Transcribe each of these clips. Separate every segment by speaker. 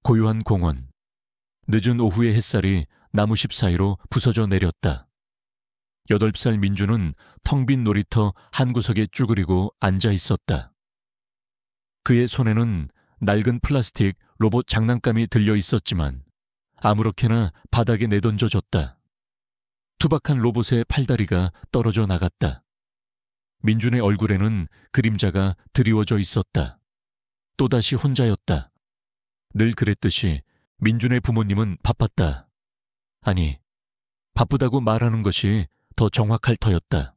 Speaker 1: 고요한 공원. 늦은 오후의 햇살이 나무십 사이로 부서져 내렸다. 8살 민주는 텅 빈 놀이터 한 구석에 쭈그리고 앉아 있었다. 그의 손에는 낡은 플라스틱 로봇 장난감이 들려 있었지만 아무렇게나 바닥에 내던져졌다. 투박한 로봇의 팔다리가 떨어져 나갔다. 민준의 얼굴에는 그림자가 드리워져 있었다. 또다시 혼자였다. 늘 그랬듯이 민준의 부모님은 바빴다. 아니, 바쁘다고 말하는 것이 더 정확할 터였다.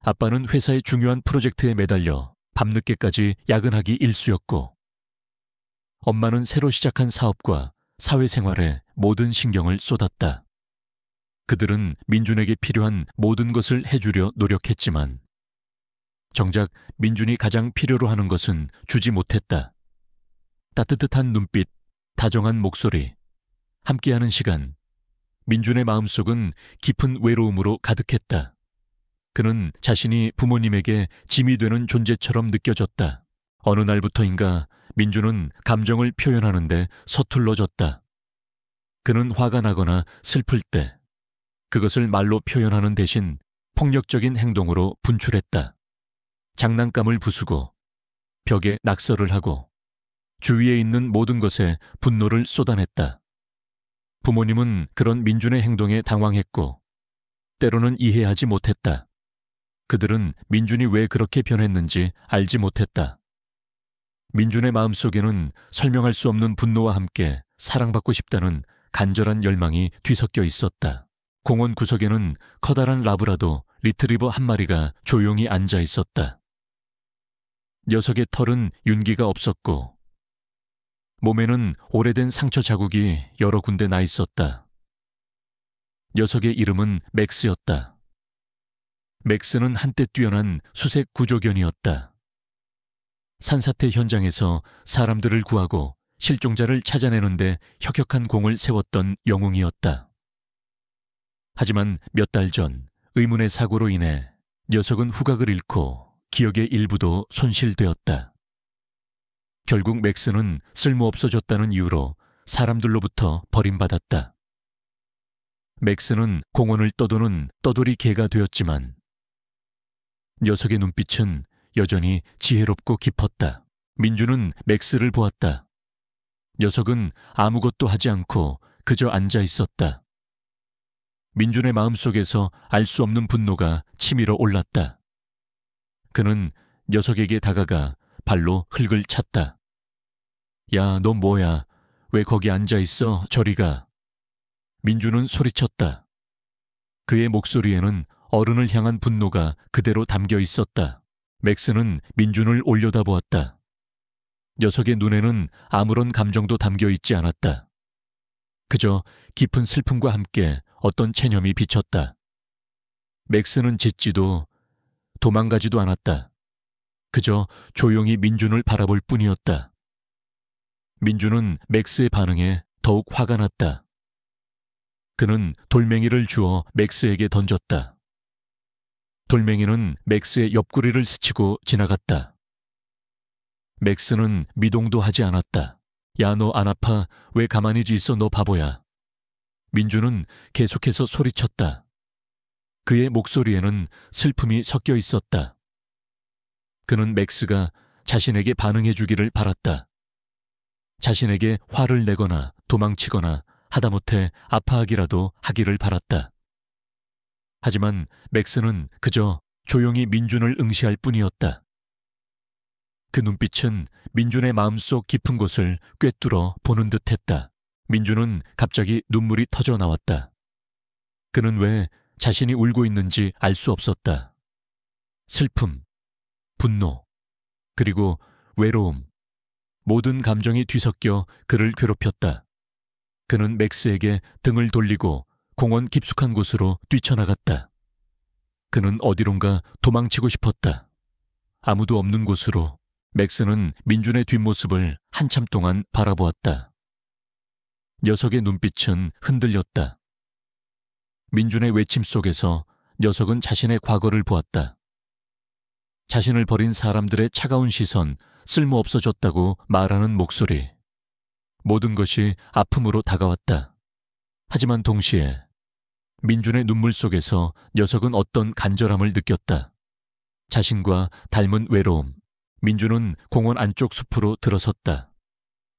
Speaker 1: 아빠는 회사의 중요한 프로젝트에 매달려 밤늦게까지 야근하기 일쑤였고, 엄마는 새로 시작한 사업과 사회생활에 모든 신경을 쏟았다. 그들은 민준에게 필요한 모든 것을 해주려 노력했지만 정작 민준이 가장 필요로 하는 것은 주지 못했다. 따뜻한 눈빛, 다정한 목소리, 함께하는 시간. 민준의 마음속은 깊은 외로움으로 가득했다. 그는 자신이 부모님에게 짐이 되는 존재처럼 느껴졌다. 어느 날부터인가 민준은 감정을 표현하는데 서툴러졌다. 그는 화가 나거나 슬플 때 그것을 말로 표현하는 대신 폭력적인 행동으로 분출했다. 장난감을 부수고 벽에 낙서를 하고 주위에 있는 모든 것에 분노를 쏟아냈다. 부모님은 그런 민준의 행동에 당황했고 때로는 이해하지 못했다. 그들은 민준이 왜 그렇게 변했는지 알지 못했다. 민준의 마음속에는 설명할 수 없는 분노와 함께 사랑받고 싶다는 간절한 열망이 뒤섞여 있었다. 공원 구석에는 커다란 라브라도 리트리버 한 마리가 조용히 앉아 있었다. 녀석의 털은 윤기가 없었고 몸에는 오래된 상처 자국이 여러 군데 나 있었다. 녀석의 이름은 맥스였다. 맥스는 한때 뛰어난 수색 구조견이었다. 산사태 현장에서 사람들을 구하고 실종자를 찾아내는데 혁혁한 공을 세웠던 영웅이었다. 하지만 몇 달 전 의문의 사고로 인해 녀석은 후각을 잃고 기억의 일부도 손실되었다. 결국 맥스는 쓸모없어졌다는 이유로 사람들로부터 버림받았다. 맥스는 공원을 떠도는 떠돌이 개가 되었지만 녀석의 눈빛은 여전히 지혜롭고 깊었다. 민주는 맥스를 보았다. 녀석은 아무것도 하지 않고 그저 앉아 있었다. 민준의 마음속에서 알 수 없는 분노가 치밀어 올랐다. 그는 녀석에게 다가가 발로 흙을 찼다. 야, 너 뭐야? 왜 거기 앉아 있어? 저리 가. 민준은 소리쳤다. 그의 목소리에는 어른을 향한 분노가 그대로 담겨 있었다. 맥스는 민준을 올려다보았다. 녀석의 눈에는 아무런 감정도 담겨 있지 않았다. 그저 깊은 슬픔과 함께 어떤 체념이 비쳤다. 맥스는 짖지도 도망가지도 않았다. 그저 조용히 민준을 바라볼 뿐이었다. 민준은 맥스의 반응에 더욱 화가 났다. 그는 돌멩이를 주워 맥스에게 던졌다. 돌멩이는 맥스의 옆구리를 스치고 지나갔다. 맥스는 미동도 하지 않았다. 야, 너 안 아파? 왜 가만히 있어, 너 바보야. 민준은 계속해서 소리쳤다. 그의 목소리에는 슬픔이 섞여 있었다. 그는 맥스가 자신에게 반응해 주기를 바랐다. 자신에게 화를 내거나 도망치거나 하다못해 아파하기라도 하기를 바랐다. 하지만 맥스는 그저 조용히 민준을 응시할 뿐이었다. 그 눈빛은 민준의 마음속 깊은 곳을 꿰뚫어 보는 듯했다. 민준은 갑자기 눈물이 터져 나왔다. 그는 왜 자신이 울고 있는지 알 수 없었다. 슬픔, 분노, 그리고 외로움, 모든 감정이 뒤섞여 그를 괴롭혔다. 그는 맥스에게 등을 돌리고 공원 깊숙한 곳으로 뛰쳐나갔다. 그는 어디론가 도망치고 싶었다. 아무도 없는 곳으로. 맥스는 민준의 뒷모습을 한참 동안 바라보았다. 녀석의 눈빛은 흔들렸다. 민준의 외침 속에서 녀석은 자신의 과거를 보았다. 자신을 버린 사람들의 차가운 시선, 쓸모없어졌다고 말하는 목소리. 모든 것이 아픔으로 다가왔다. 하지만 동시에 민준의 눈물 속에서 녀석은 어떤 간절함을 느꼈다. 자신과 닮은 외로움. 민준은 공원 안쪽 숲으로 들어섰다.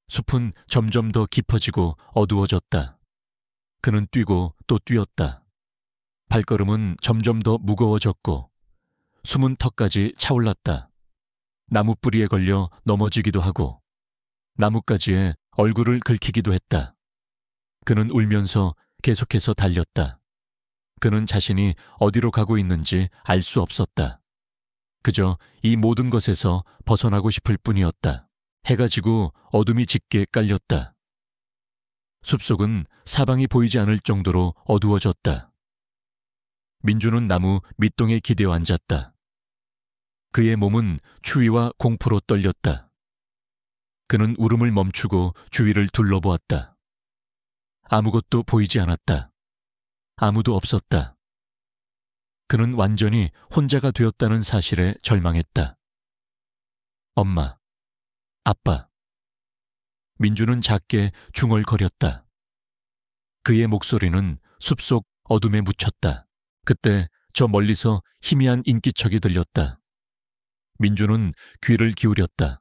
Speaker 1: 숲은 점점 더 깊어지고 어두워졌다. 그는 뛰고 또 뛰었다. 발걸음은 점점 더 무거워졌고 숨은 턱까지 차올랐다. 나무 뿌리에 걸려 넘어지기도 하고 나뭇가지에 얼굴을 긁히기도 했다. 그는 울면서 계속해서 달렸다. 그는 자신이 어디로 가고 있는지 알 수 없었다. 그저 이 모든 것에서 벗어나고 싶을 뿐이었다. 해가 지고 어둠이 짙게 깔렸다. 숲속은 사방이 보이지 않을 정도로 어두워졌다. 민주는 나무 밑동에 기대어 앉았다. 그의 몸은 추위와 공포로 떨렸다. 그는 울음을 멈추고 주위를 둘러보았다. 아무것도 보이지 않았다. 아무도 없었다. 그는 완전히 혼자가 되었다는 사실에 절망했다. 엄마, 아빠. 민주는 작게 중얼거렸다. 그의 목소리는 숲속 어둠에 묻혔다. 그때 저 멀리서 희미한 인기척이 들렸다. 민주는 귀를 기울였다.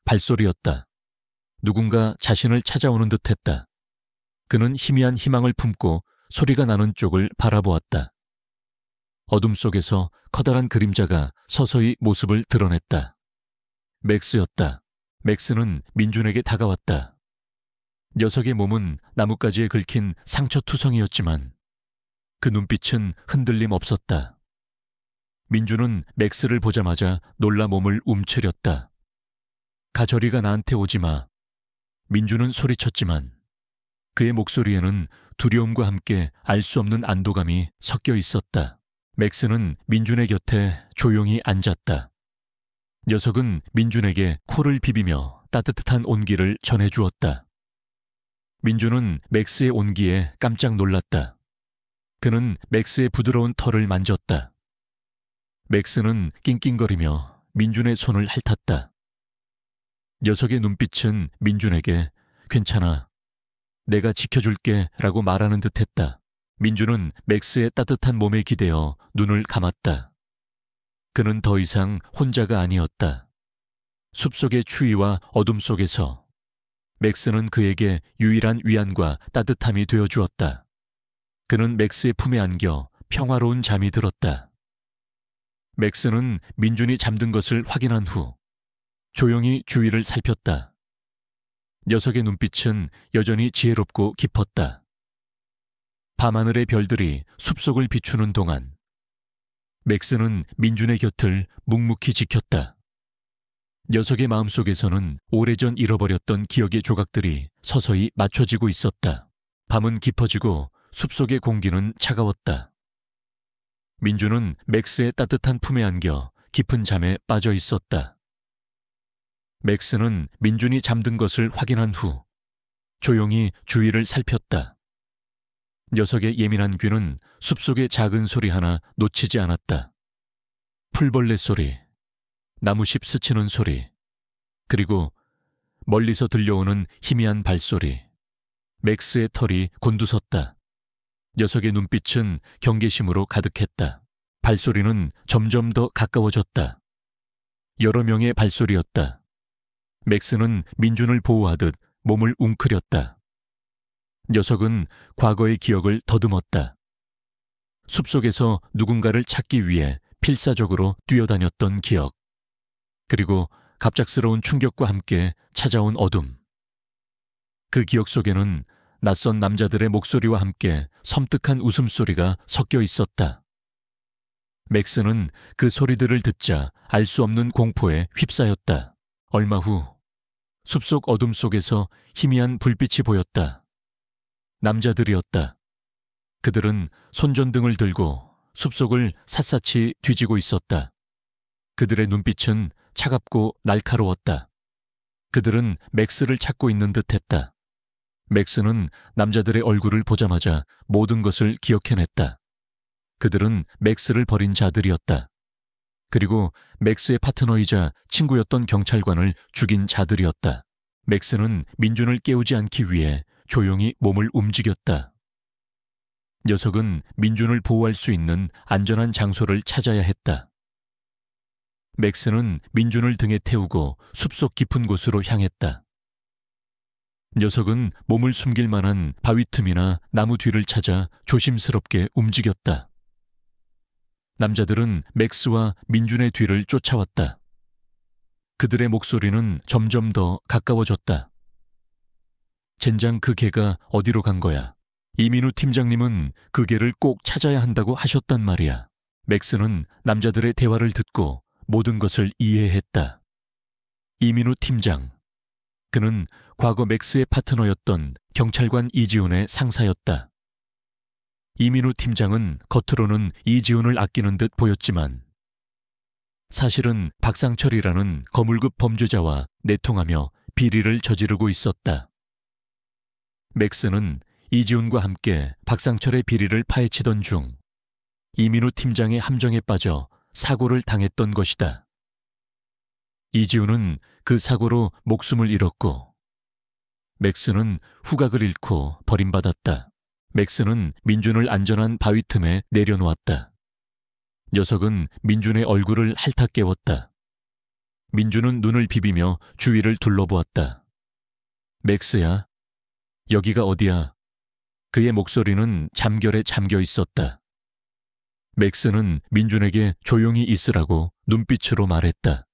Speaker 1: 발소리였다. 누군가 자신을 찾아오는 듯했다. 그는 희미한 희망을 품고 소리가 나는 쪽을 바라보았다. 어둠 속에서 커다란 그림자가 서서히 모습을 드러냈다. 맥스였다. 맥스는 민준에게 다가왔다. 녀석의 몸은 나뭇가지에 긁힌 상처투성이었지만 그 눈빛은 흔들림 없었다. 민준은 맥스를 보자마자 놀라 몸을 움츠렸다. 가저리가 나한테 오지 마. 민준은 소리쳤지만 그의 목소리에는 두려움과 함께 알 수 없는 안도감이 섞여 있었다. 맥스는 민준의 곁에 조용히 앉았다. 녀석은 민준에게 코를 비비며 따뜻한 온기를 전해주었다. 민준은 맥스의 온기에 깜짝 놀랐다. 그는 맥스의 부드러운 털을 만졌다. 맥스는 낑낑거리며 민준의 손을 핥았다. 녀석의 눈빛은 민준에게 괜찮아, 내가 지켜줄게 라고 말하는 듯했다. 민준은 맥스의 따뜻한 몸에 기대어 눈을 감았다. 그는 더 이상 혼자가 아니었다. 숲속의 추위와 어둠 속에서 맥스는 그에게 유일한 위안과 따뜻함이 되어주었다. 그는 맥스의 품에 안겨 평화로운 잠이 들었다. 맥스는 민준이 잠든 것을 확인한 후 조용히 주위를 살폈다. 녀석의 눈빛은 여전히 지혜롭고 깊었다. 밤하늘의 별들이 숲속을 비추는 동안 맥스는 민준의 곁을 묵묵히 지켰다. 녀석의 마음속에서는 오래전 잃어버렸던 기억의 조각들이 서서히 맞춰지고 있었다. 밤은 깊어지고 숲속의 공기는 차가웠다. 민준은 맥스의 따뜻한 품에 안겨 깊은 잠에 빠져 있었다. 맥스는 민준이 잠든 것을 확인한 후 조용히 주위를 살폈다. 녀석의 예민한 귀는 숲속의 작은 소리 하나 놓치지 않았다. 풀벌레 소리, 나무잎 스치는 소리, 그리고 멀리서 들려오는 희미한 발소리. 맥스의 털이 곤두섰다. 녀석의 눈빛은 경계심으로 가득했다. 발소리는 점점 더 가까워졌다. 여러 명의 발소리였다. 맥스는 민준을 보호하듯 몸을 웅크렸다. 녀석은 과거의 기억을 더듬었다. 숲속에서 누군가를 찾기 위해 필사적으로 뛰어다녔던 기억. 그리고 갑작스러운 충격과 함께 찾아온 어둠. 그 기억 속에는 낯선 남자들의 목소리와 함께 섬뜩한 웃음소리가 섞여 있었다. 맥스는 그 소리들을 듣자 알 수 없는 공포에 휩싸였다. 얼마 후 숲속 어둠 속에서 희미한 불빛이 보였다. 남자들이었다. 그들은 손전등을 들고 숲속을 샅샅이 뒤지고 있었다. 그들의 눈빛은 차갑고 날카로웠다. 그들은 맥스를 찾고 있는 듯했다. 맥스는 남자들의 얼굴을 보자마자 모든 것을 기억해냈다. 그들은 맥스를 버린 자들이었다. 그리고 맥스의 파트너이자 친구였던 경찰관을 죽인 자들이었다. 맥스는 민준을 깨우지 않기 위해 조용히 몸을 움직였다. 녀석은 민준을 보호할 수 있는 안전한 장소를 찾아야 했다. 맥스는 민준을 등에 태우고 숲속 깊은 곳으로 향했다. 녀석은 몸을 숨길 만한 바위 틈이나 나무 뒤를 찾아 조심스럽게 움직였다. 남자들은 맥스와 민준의 뒤를 쫓아왔다. 그들의 목소리는 점점 더 가까워졌다. 젠장, 그 개가 어디로 간 거야? 이민우 팀장님은 그 개를 꼭 찾아야 한다고 하셨단 말이야. 맥스는 남자들의 대화를 듣고 모든 것을 이해했다. 이민우 팀장. 그는 과거 맥스의 파트너였던 경찰관 이지훈의 상사였다. 이민우 팀장은 겉으로는 이지훈을 아끼는 듯 보였지만 사실은 박상철이라는 거물급 범죄자와 내통하며 비리를 저지르고 있었다. 맥스는 이지훈과 함께 박상철의 비리를 파헤치던 중 이민우 팀장의 함정에 빠져 사고를 당했던 것이다. 이지훈은 그 사고로 목숨을 잃었고 맥스는 후각을 잃고 버림받았다. 맥스는 민준을 안전한 바위 틈에 내려놓았다. 녀석은 민준의 얼굴을 핥아 깨웠다. 민준은 눈을 비비며 주위를 둘러보았다. 맥스야, 여기가 어디야? 그의 목소리는 잠결에 잠겨 있었다. 맥스는 민준에게 조용히 있으라고 눈빛으로 말했다.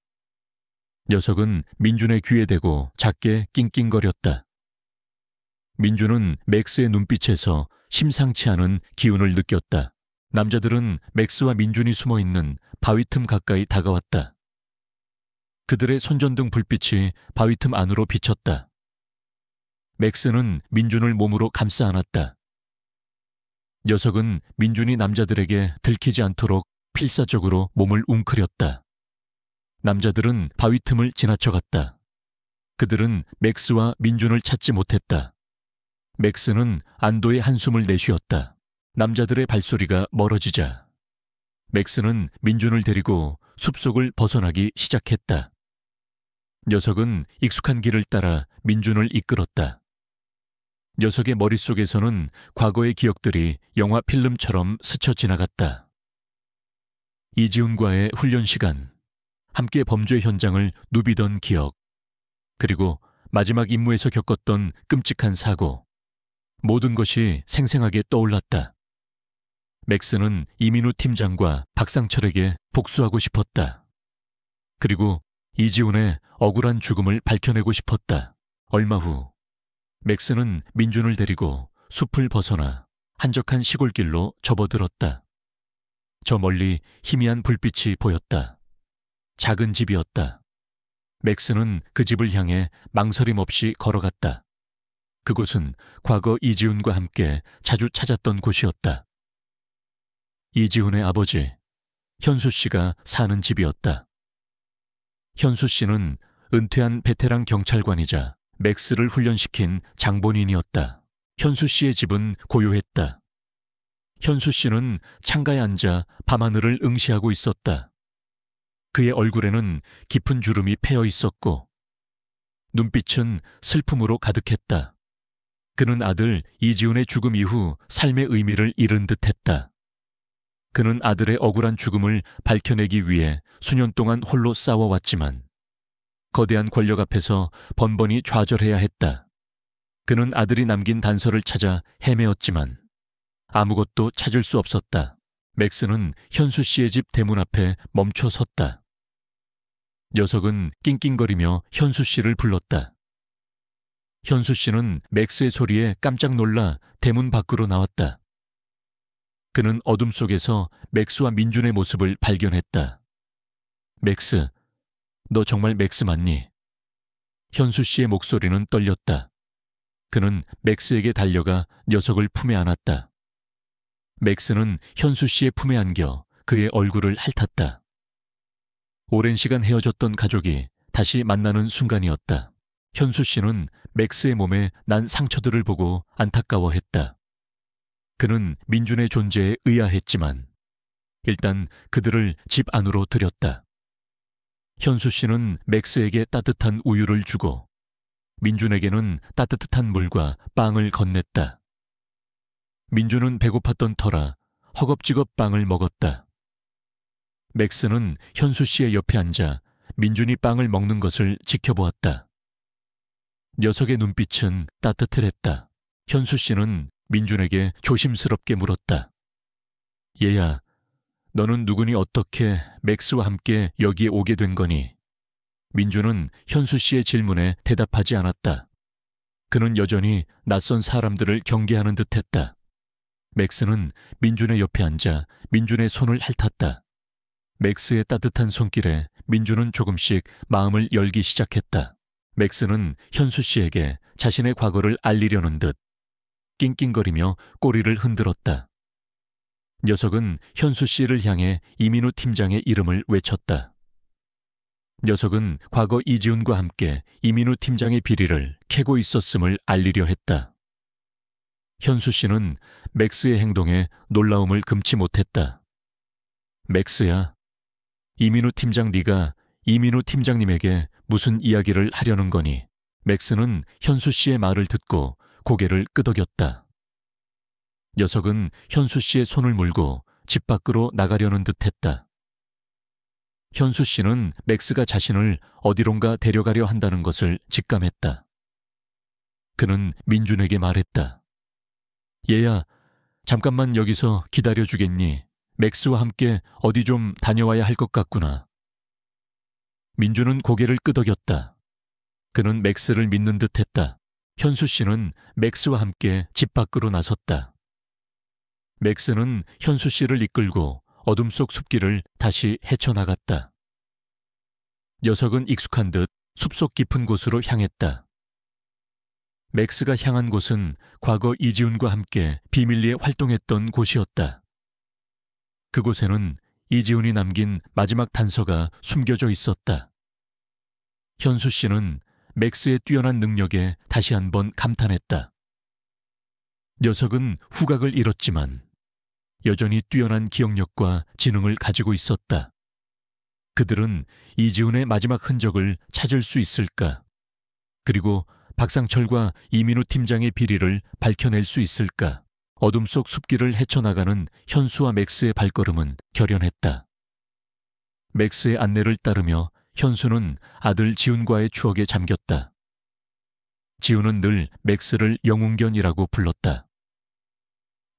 Speaker 1: 녀석은 민준의 귀에 대고 작게 낑낑거렸다. 민준은 맥스의 눈빛에서 심상치 않은 기운을 느꼈다. 남자들은 맥스와 민준이 숨어있는 바위 틈 가까이 다가왔다. 그들의 손전등 불빛이 바위 틈 안으로 비쳤다. 맥스는 민준을 몸으로 감싸 안았다. 녀석은 민준이 남자들에게 들키지 않도록 필사적으로 몸을 웅크렸다. 남자들은 바위 틈을 지나쳐갔다. 그들은 맥스와 민준을 찾지 못했다. 맥스는 안도의 한숨을 내쉬었다. 남자들의 발소리가 멀어지자 맥스는 민준을 데리고 숲속을 벗어나기 시작했다. 녀석은 익숙한 길을 따라 민준을 이끌었다. 녀석의 머릿속에서는 과거의 기억들이 영화 필름처럼 스쳐 지나갔다. 이지훈과의 훈련 시간, 함께 범죄 현장을 누비던 기억, 그리고 마지막 임무에서 겪었던 끔찍한 사고, 모든 것이 생생하게 떠올랐다. 맥스는 이민우 팀장과 박상철에게 복수하고 싶었다. 그리고 이지훈의 억울한 죽음을 밝혀내고 싶었다. 얼마 후 맥스는 민준을 데리고 숲을 벗어나 한적한 시골길로 접어들었다. 저 멀리 희미한 불빛이 보였다. 작은 집이었다. 맥스는 그 집을 향해 망설임 없이 걸어갔다. 그곳은 과거 이지훈과 함께 자주 찾았던 곳이었다. 이지훈의 아버지, 현수 씨가 사는 집이었다. 현수 씨는 은퇴한 베테랑 경찰관이자 맥스를 훈련시킨 장본인이었다. 현수 씨의 집은 고요했다. 현수 씨는 창가에 앉아 밤하늘을 응시하고 있었다. 그의 얼굴에는 깊은 주름이 패여 있었고 눈빛은 슬픔으로 가득했다. 그는 아들 이지훈의 죽음 이후 삶의 의미를 잃은 듯했다. 그는 아들의 억울한 죽음을 밝혀내기 위해 수년 동안 홀로 싸워왔지만 거대한 권력 앞에서 번번이 좌절해야 했다. 그는 아들이 남긴 단서를 찾아 헤매었지만 아무것도 찾을 수 없었다. 맥스는 현수 씨의 집 대문 앞에 멈춰 섰다. 녀석은 낑낑거리며 현수 씨를 불렀다. 현수 씨는 맥스의 소리에 깜짝 놀라 대문 밖으로 나왔다. 그는 어둠 속에서 맥스와 민준의 모습을 발견했다. 맥스, 너 정말 맥스 맞니? 현수 씨의 목소리는 떨렸다. 그는 맥스에게 달려가 녀석을 품에 안았다. 맥스는 현수 씨의 품에 안겨 그의 얼굴을 핥았다. 오랜 시간 헤어졌던 가족이 다시 만나는 순간이었다. 현수 씨는 맥스의 몸에 난 상처들을 보고 안타까워했다. 그는 민준의 존재에 의아했지만 일단 그들을 집 안으로 들였다. 현수 씨는 맥스에게 따뜻한 우유를 주고 민준에게는 따뜻한 물과 빵을 건넸다. 민준은 배고팠던 터라 허겁지겁 빵을 먹었다. 맥스는 현수 씨의 옆에 앉아 민준이 빵을 먹는 것을 지켜보았다. 녀석의 눈빛은 따뜻했다. 현수 씨는 민준에게 조심스럽게 물었다. 얘야, 너는 누구니 어떻게 맥스와 함께 여기에 오게 된 거니? 민준은 현수 씨의 질문에 대답하지 않았다. 그는 여전히 낯선 사람들을 경계하는 듯했다. 맥스는 민준의 옆에 앉아 민준의 손을 핥았다. 맥스의 따뜻한 손길에 민준은 조금씩 마음을 열기 시작했다. 맥스는 현수 씨에게 자신의 과거를 알리려는 듯 낑낑거리며 꼬리를 흔들었다. 녀석은 현수 씨를 향해 이민우 팀장의 이름을 외쳤다. 녀석은 과거 이지훈과 함께 이민우 팀장의 비리를 캐고 있었음을 알리려 했다. 현수 씨는 맥스의 행동에 놀라움을 금치 못했다. 맥스야, 이민우 팀장 네가 이민우 팀장님에게 무슨 이야기를 하려는 거니? 맥스는 현수 씨의 말을 듣고 고개를 끄덕였다. 녀석은 현수 씨의 손을 물고 집 밖으로 나가려는 듯했다. 현수 씨는 맥스가 자신을 어디론가 데려가려 한다는 것을 직감했다. 그는 민준에게 말했다. 얘야, 잠깐만 여기서 기다려주겠니? 맥스와 함께 어디 좀 다녀와야 할 것 같구나. 민준은 고개를 끄덕였다. 그는 맥스를 믿는 듯했다. 현수 씨는 맥스와 함께 집 밖으로 나섰다. 맥스는 현수 씨를 이끌고 어둠 속 숲길을 다시 헤쳐나갔다. 녀석은 익숙한 듯 숲속 깊은 곳으로 향했다. 맥스가 향한 곳은 과거 이지훈과 함께 비밀리에 활동했던 곳이었다. 그곳에는 이지훈이 남긴 마지막 단서가 숨겨져 있었다. 현수 씨는 맥스의 뛰어난 능력에 다시 한번 감탄했다. 녀석은 후각을 잃었지만 여전히 뛰어난 기억력과 지능을 가지고 있었다. 그들은 이지훈의 마지막 흔적을 찾을 수 있을까? 그리고 박상철과 이민우 팀장의 비리를 밝혀낼 수 있을까? 어둠 속 숲길을 헤쳐나가는 현수와 맥스의 발걸음은 결연했다. 맥스의 안내를 따르며 현수는 아들 지훈과의 추억에 잠겼다. 지훈은 늘 맥스를 영웅견이라고 불렀다.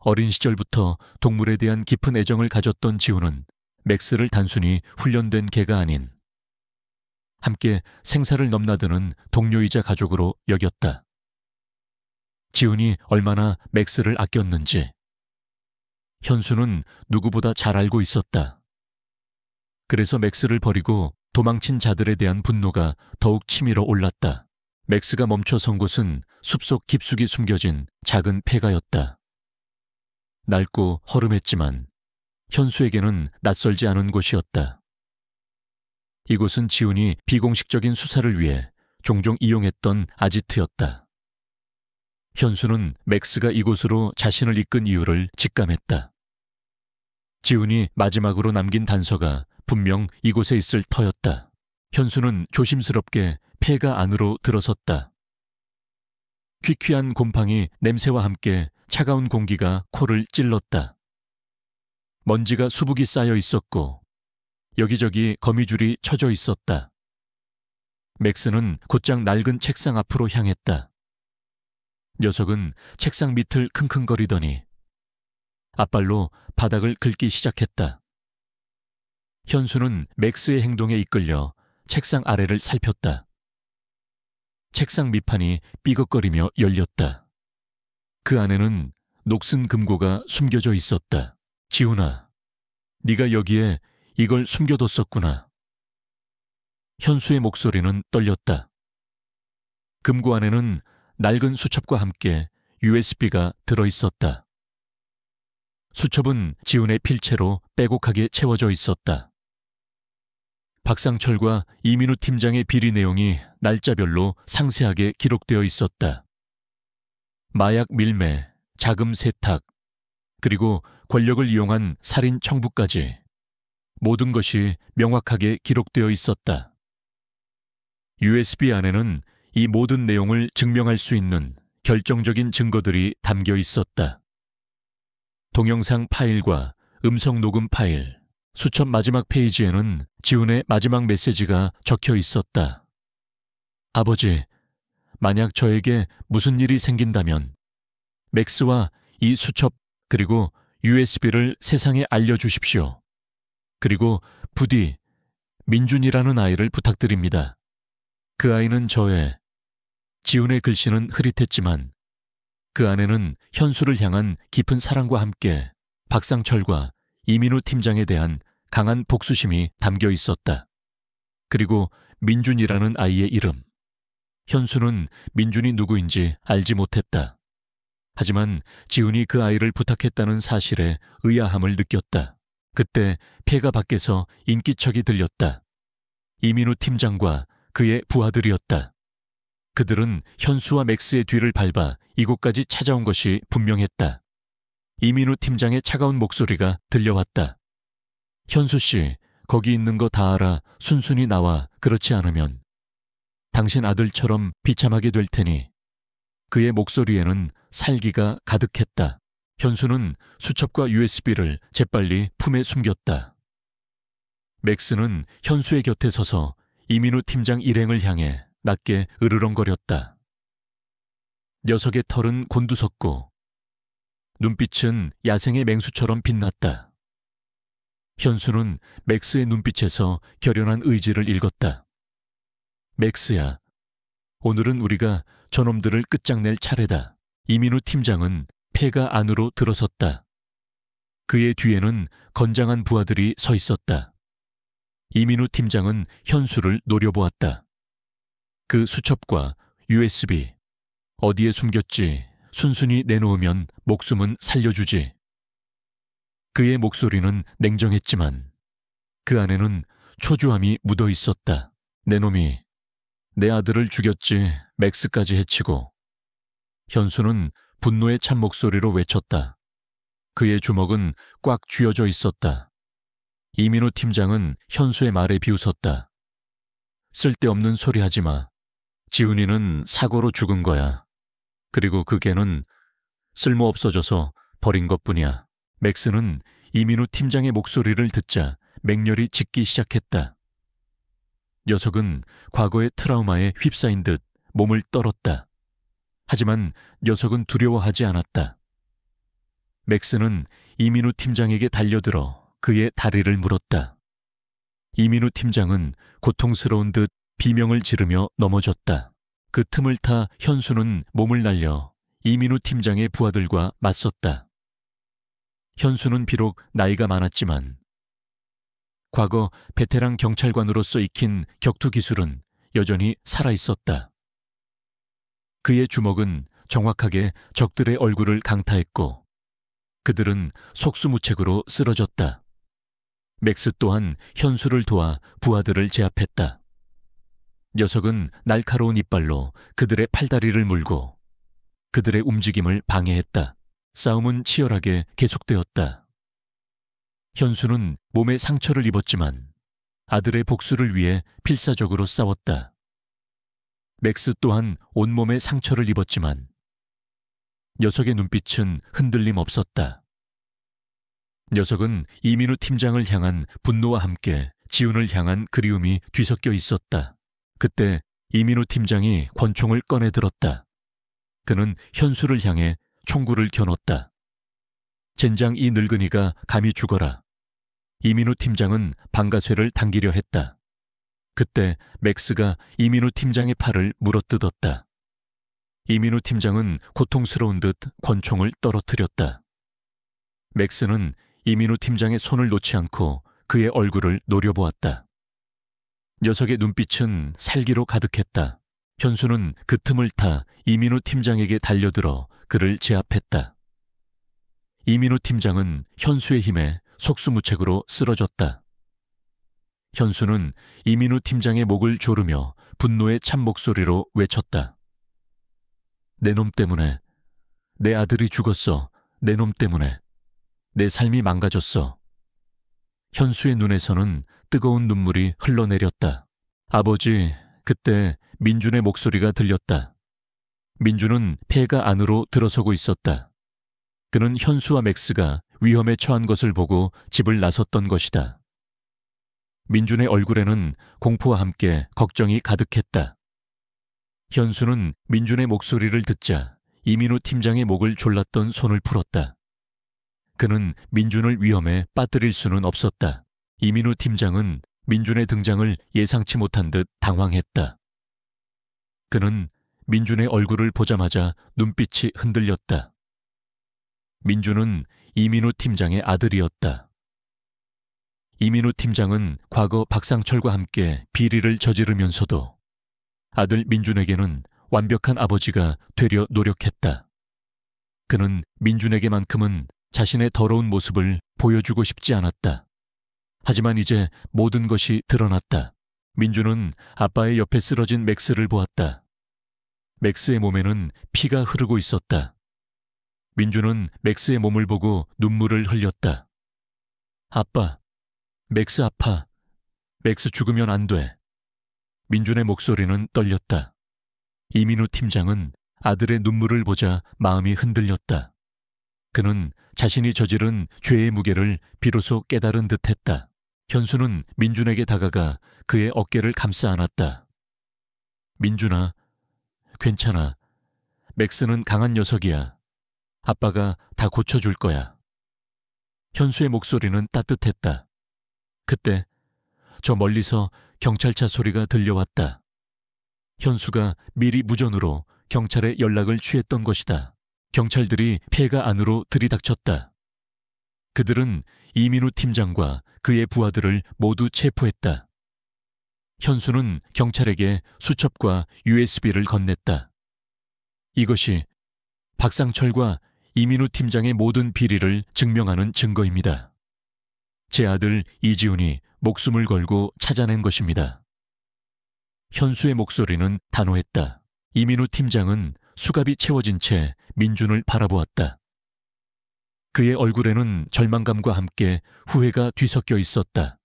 Speaker 1: 어린 시절부터 동물에 대한 깊은 애정을 가졌던 지훈은 맥스를 단순히 훈련된 개가 아닌 함께 생사를 넘나드는 동료이자 가족으로 여겼다. 지훈이 얼마나 맥스를 아꼈는지 현수는 누구보다 잘 알고 있었다. 그래서 맥스를 버리고 도망친 자들에 대한 분노가 더욱 치밀어 올랐다. 맥스가 멈춰선 곳은 숲속 깊숙이 숨겨진 작은 폐가였다. 낡고 허름했지만 현수에게는 낯설지 않은 곳이었다. 이곳은 지훈이 비공식적인 수사를 위해 종종 이용했던 아지트였다. 현수는 맥스가 이곳으로 자신을 이끈 이유를 직감했다. 지훈이 마지막으로 남긴 단서가 분명 이곳에 있을 터였다. 현수는 조심스럽게 폐가 안으로 들어섰다. 퀴퀴한 곰팡이 냄새와 함께 차가운 공기가 코를 찔렀다. 먼지가 수북이 쌓여 있었고 여기저기 거미줄이 쳐져 있었다. 맥스는 곧장 낡은 책상 앞으로 향했다. 녀석은 책상 밑을 킁킁거리더니 앞발로 바닥을 긁기 시작했다. 현수는 맥스의 행동에 이끌려 책상 아래를 살폈다. 책상 밑판이 삐걱거리며 열렸다. 그 안에는 녹슨 금고가 숨겨져 있었다. 지훈아, 네가 여기에 이걸 숨겨뒀었구나. 현수의 목소리는 떨렸다. 금고 안에는 낡은 수첩과 함께 USB가 들어있었다. 수첩은 지훈의 필체로 빼곡하게 채워져 있었다. 박상철과 이민우 팀장의 비리 내용이 날짜별로 상세하게 기록되어 있었다. 마약 밀매, 자금 세탁, 그리고 권력을 이용한 살인 청부까지 모든 것이 명확하게 기록되어 있었다. USB 안에는 이 모든 내용을 증명할 수 있는 결정적인 증거들이 담겨 있었다. 동영상 파일과 음성 녹음 파일, 수첩 마지막 페이지에는 지훈의 마지막 메시지가 적혀 있었다. 아버지, 만약 저에게 무슨 일이 생긴다면 맥스와 이 수첩 그리고 USB를 세상에 알려주십시오. 그리고 부디 민준이라는 아이를 부탁드립니다. 그 아이는 저의, 지훈의 글씨는 흐릿했지만 그 안에는 현수를 향한 깊은 사랑과 함께 박상철과 이민우 팀장에 대한 강한 복수심이 담겨 있었다. 그리고 민준이라는 아이의 이름. 현수는 민준이 누구인지 알지 못했다. 하지만 지훈이 그 아이를 부탁했다는 사실에 의아함을 느꼈다. 그때 폐가 밖에서 인기척이 들렸다. 이민우 팀장과 그의 부하들이었다. 그들은 현수와 맥스의 뒤를 밟아 이곳까지 찾아온 것이 분명했다. 이민우 팀장의 차가운 목소리가 들려왔다. 현수 씨, 거기 있는 거 다 알아. 순순히 나와. 그렇지 않으면 당신 아들처럼 비참하게 될 테니. 그의 목소리에는 살기가 가득했다. 현수는 수첩과 USB를 재빨리 품에 숨겼다. 맥스는 현수의 곁에 서서 이민우 팀장 일행을 향해 낮게 으르렁거렸다. 녀석의 털은 곤두섰고 눈빛은 야생의 맹수처럼 빛났다. 현수는 맥스의 눈빛에서 결연한 의지를 읽었다. 맥스야, 오늘은 우리가 저놈들을 끝장낼 차례다. 이민우 팀장은 폐가 안으로 들어섰다. 그의 뒤에는 건장한 부하들이 서 있었다. 이민우 팀장은 현수를 노려보았다. 그 수첩과 USB, 어디에 숨겼지? 순순히 내놓으면 목숨은 살려주지. 그의 목소리는 냉정했지만 그 안에는 초조함이 묻어 있었다. 내 놈이 내 아들을 죽였지. 맥스까지 해치고. 현수는 분노의 찬 목소리로 외쳤다. 그의 주먹은 꽉 쥐어져 있었다. 이민우 팀장은 현수의 말에 비웃었다. 쓸데없는 소리 하지 마. 지훈이는 사고로 죽은 거야. 그리고 그 개는 쓸모없어져서 버린 것뿐이야. 맥스는 이민우 팀장의 목소리를 듣자 맹렬히 짖기 시작했다. 녀석은 과거의 트라우마에 휩싸인 듯 몸을 떨었다. 하지만 녀석은 두려워하지 않았다. 맥스는 이민우 팀장에게 달려들어 그의 다리를 물었다. 이민우 팀장은 고통스러운 듯 비명을 지르며 넘어졌다. 그 틈을 타 현수는 몸을 날려 이민우 팀장의 부하들과 맞섰다. 현수는 비록 나이가 많았지만 과거 베테랑 경찰관으로서 익힌 격투 기술은 여전히 살아있었다. 그의 주먹은 정확하게 적들의 얼굴을 강타했고 그들은 속수무책으로 쓰러졌다. 맥스 또한 현수를 도와 부하들을 제압했다. 녀석은 날카로운 이빨로 그들의 팔다리를 물고 그들의 움직임을 방해했다. 싸움은 치열하게 계속되었다. 현수는 몸에 상처를 입었지만 아들의 복수를 위해 필사적으로 싸웠다. 맥스 또한 온몸에 상처를 입었지만 녀석의 눈빛은 흔들림 없었다. 녀석은 이민우 팀장을 향한 분노와 함께 지훈을 향한 그리움이 뒤섞여 있었다. 그때 이민우 팀장이 권총을 꺼내 들었다. 그는 현수를 향해 총구를 겨눴다. 젠장 이 늙은이가 감히 죽어라. 이민우 팀장은 방가쇠를 당기려 했다. 그때 맥스가 이민우 팀장의 팔을 물어뜯었다. 이민우 팀장은 고통스러운 듯 권총을 떨어뜨렸다. 맥스는 이민우 팀장의 손을 놓지 않고 그의 얼굴을 노려보았다. 녀석의 눈빛은 살기로 가득했다. 현수는 그 틈을 타 이민우 팀장에게 달려들어 그를 제압했다. 이민우 팀장은 현수의 힘에 속수무책으로 쓰러졌다. 현수는 이민우 팀장의 목을 조르며 분노의 찬 목소리로 외쳤다. 내 놈 때문에, 내 아들이 죽었어. 내 놈 때문에, 내 삶이 망가졌어. 현수의 눈에서는 뜨거운 눈물이 흘러내렸다. 아버지, 그때 민준의 목소리가 들렸다. 민준은 폐가 안으로 들어서고 있었다. 그는 현수와 맥스가 위험에 처한 것을 보고 집을 나섰던 것이다. 민준의 얼굴에는 공포와 함께 걱정이 가득했다. 현수는 민준의 목소리를 듣자 이민우 팀장의 목을 졸랐던 손을 풀었다. 그는 민준을 위험에 빠뜨릴 수는 없었다. 이민우 팀장은 민준의 등장을 예상치 못한 듯 당황했다. 그는 민준의 얼굴을 보자마자 눈빛이 흔들렸다. 민준은 이민우 팀장의 아들이었다. 이민우 팀장은 과거 박상철과 함께 비리를 저지르면서도 아들 민준에게는 완벽한 아버지가 되려 노력했다. 그는 민준에게만큼은 자신의 더러운 모습을 보여주고 싶지 않았다. 하지만 이제 모든 것이 드러났다. 민준은 아빠의 옆에 쓰러진 맥스를 보았다. 맥스의 몸에는 피가 흐르고 있었다. 민준은 맥스의 몸을 보고 눈물을 흘렸다. 아빠, 맥스 아파. 맥스 죽으면 안 돼. 민준의 목소리는 떨렸다. 이민우 팀장은 아들의 눈물을 보자 마음이 흔들렸다. 그는 자신이 저지른 죄의 무게를 비로소 깨달은 듯했다. 현수는 민준에게 다가가 그의 어깨를 감싸 안았다. 민준아, 괜찮아. 맥스는 강한 녀석이야. 아빠가 다 고쳐줄 거야. 현수의 목소리는 따뜻했다. 그때 저 멀리서 경찰차 소리가 들려왔다. 현수가 미리 무전으로 경찰에 연락을 취했던 것이다. 경찰들이 폐가 안으로 들이닥쳤다. 그들은 이민우 팀장과 그의 부하들을 모두 체포했다. 현수는 경찰에게 수첩과 USB를 건넸다. 이것이 박상철과 이민우 팀장의 모든 비리를 증명하는 증거입니다. 제 아들 이지훈이 목숨을 걸고 찾아낸 것입니다. 현수의 목소리는 단호했다. 이민우 팀장은 수갑이 채워진 채 민준을 바라보았다. 그의 얼굴에는 절망감과 함께 후회가 뒤섞여 있었다.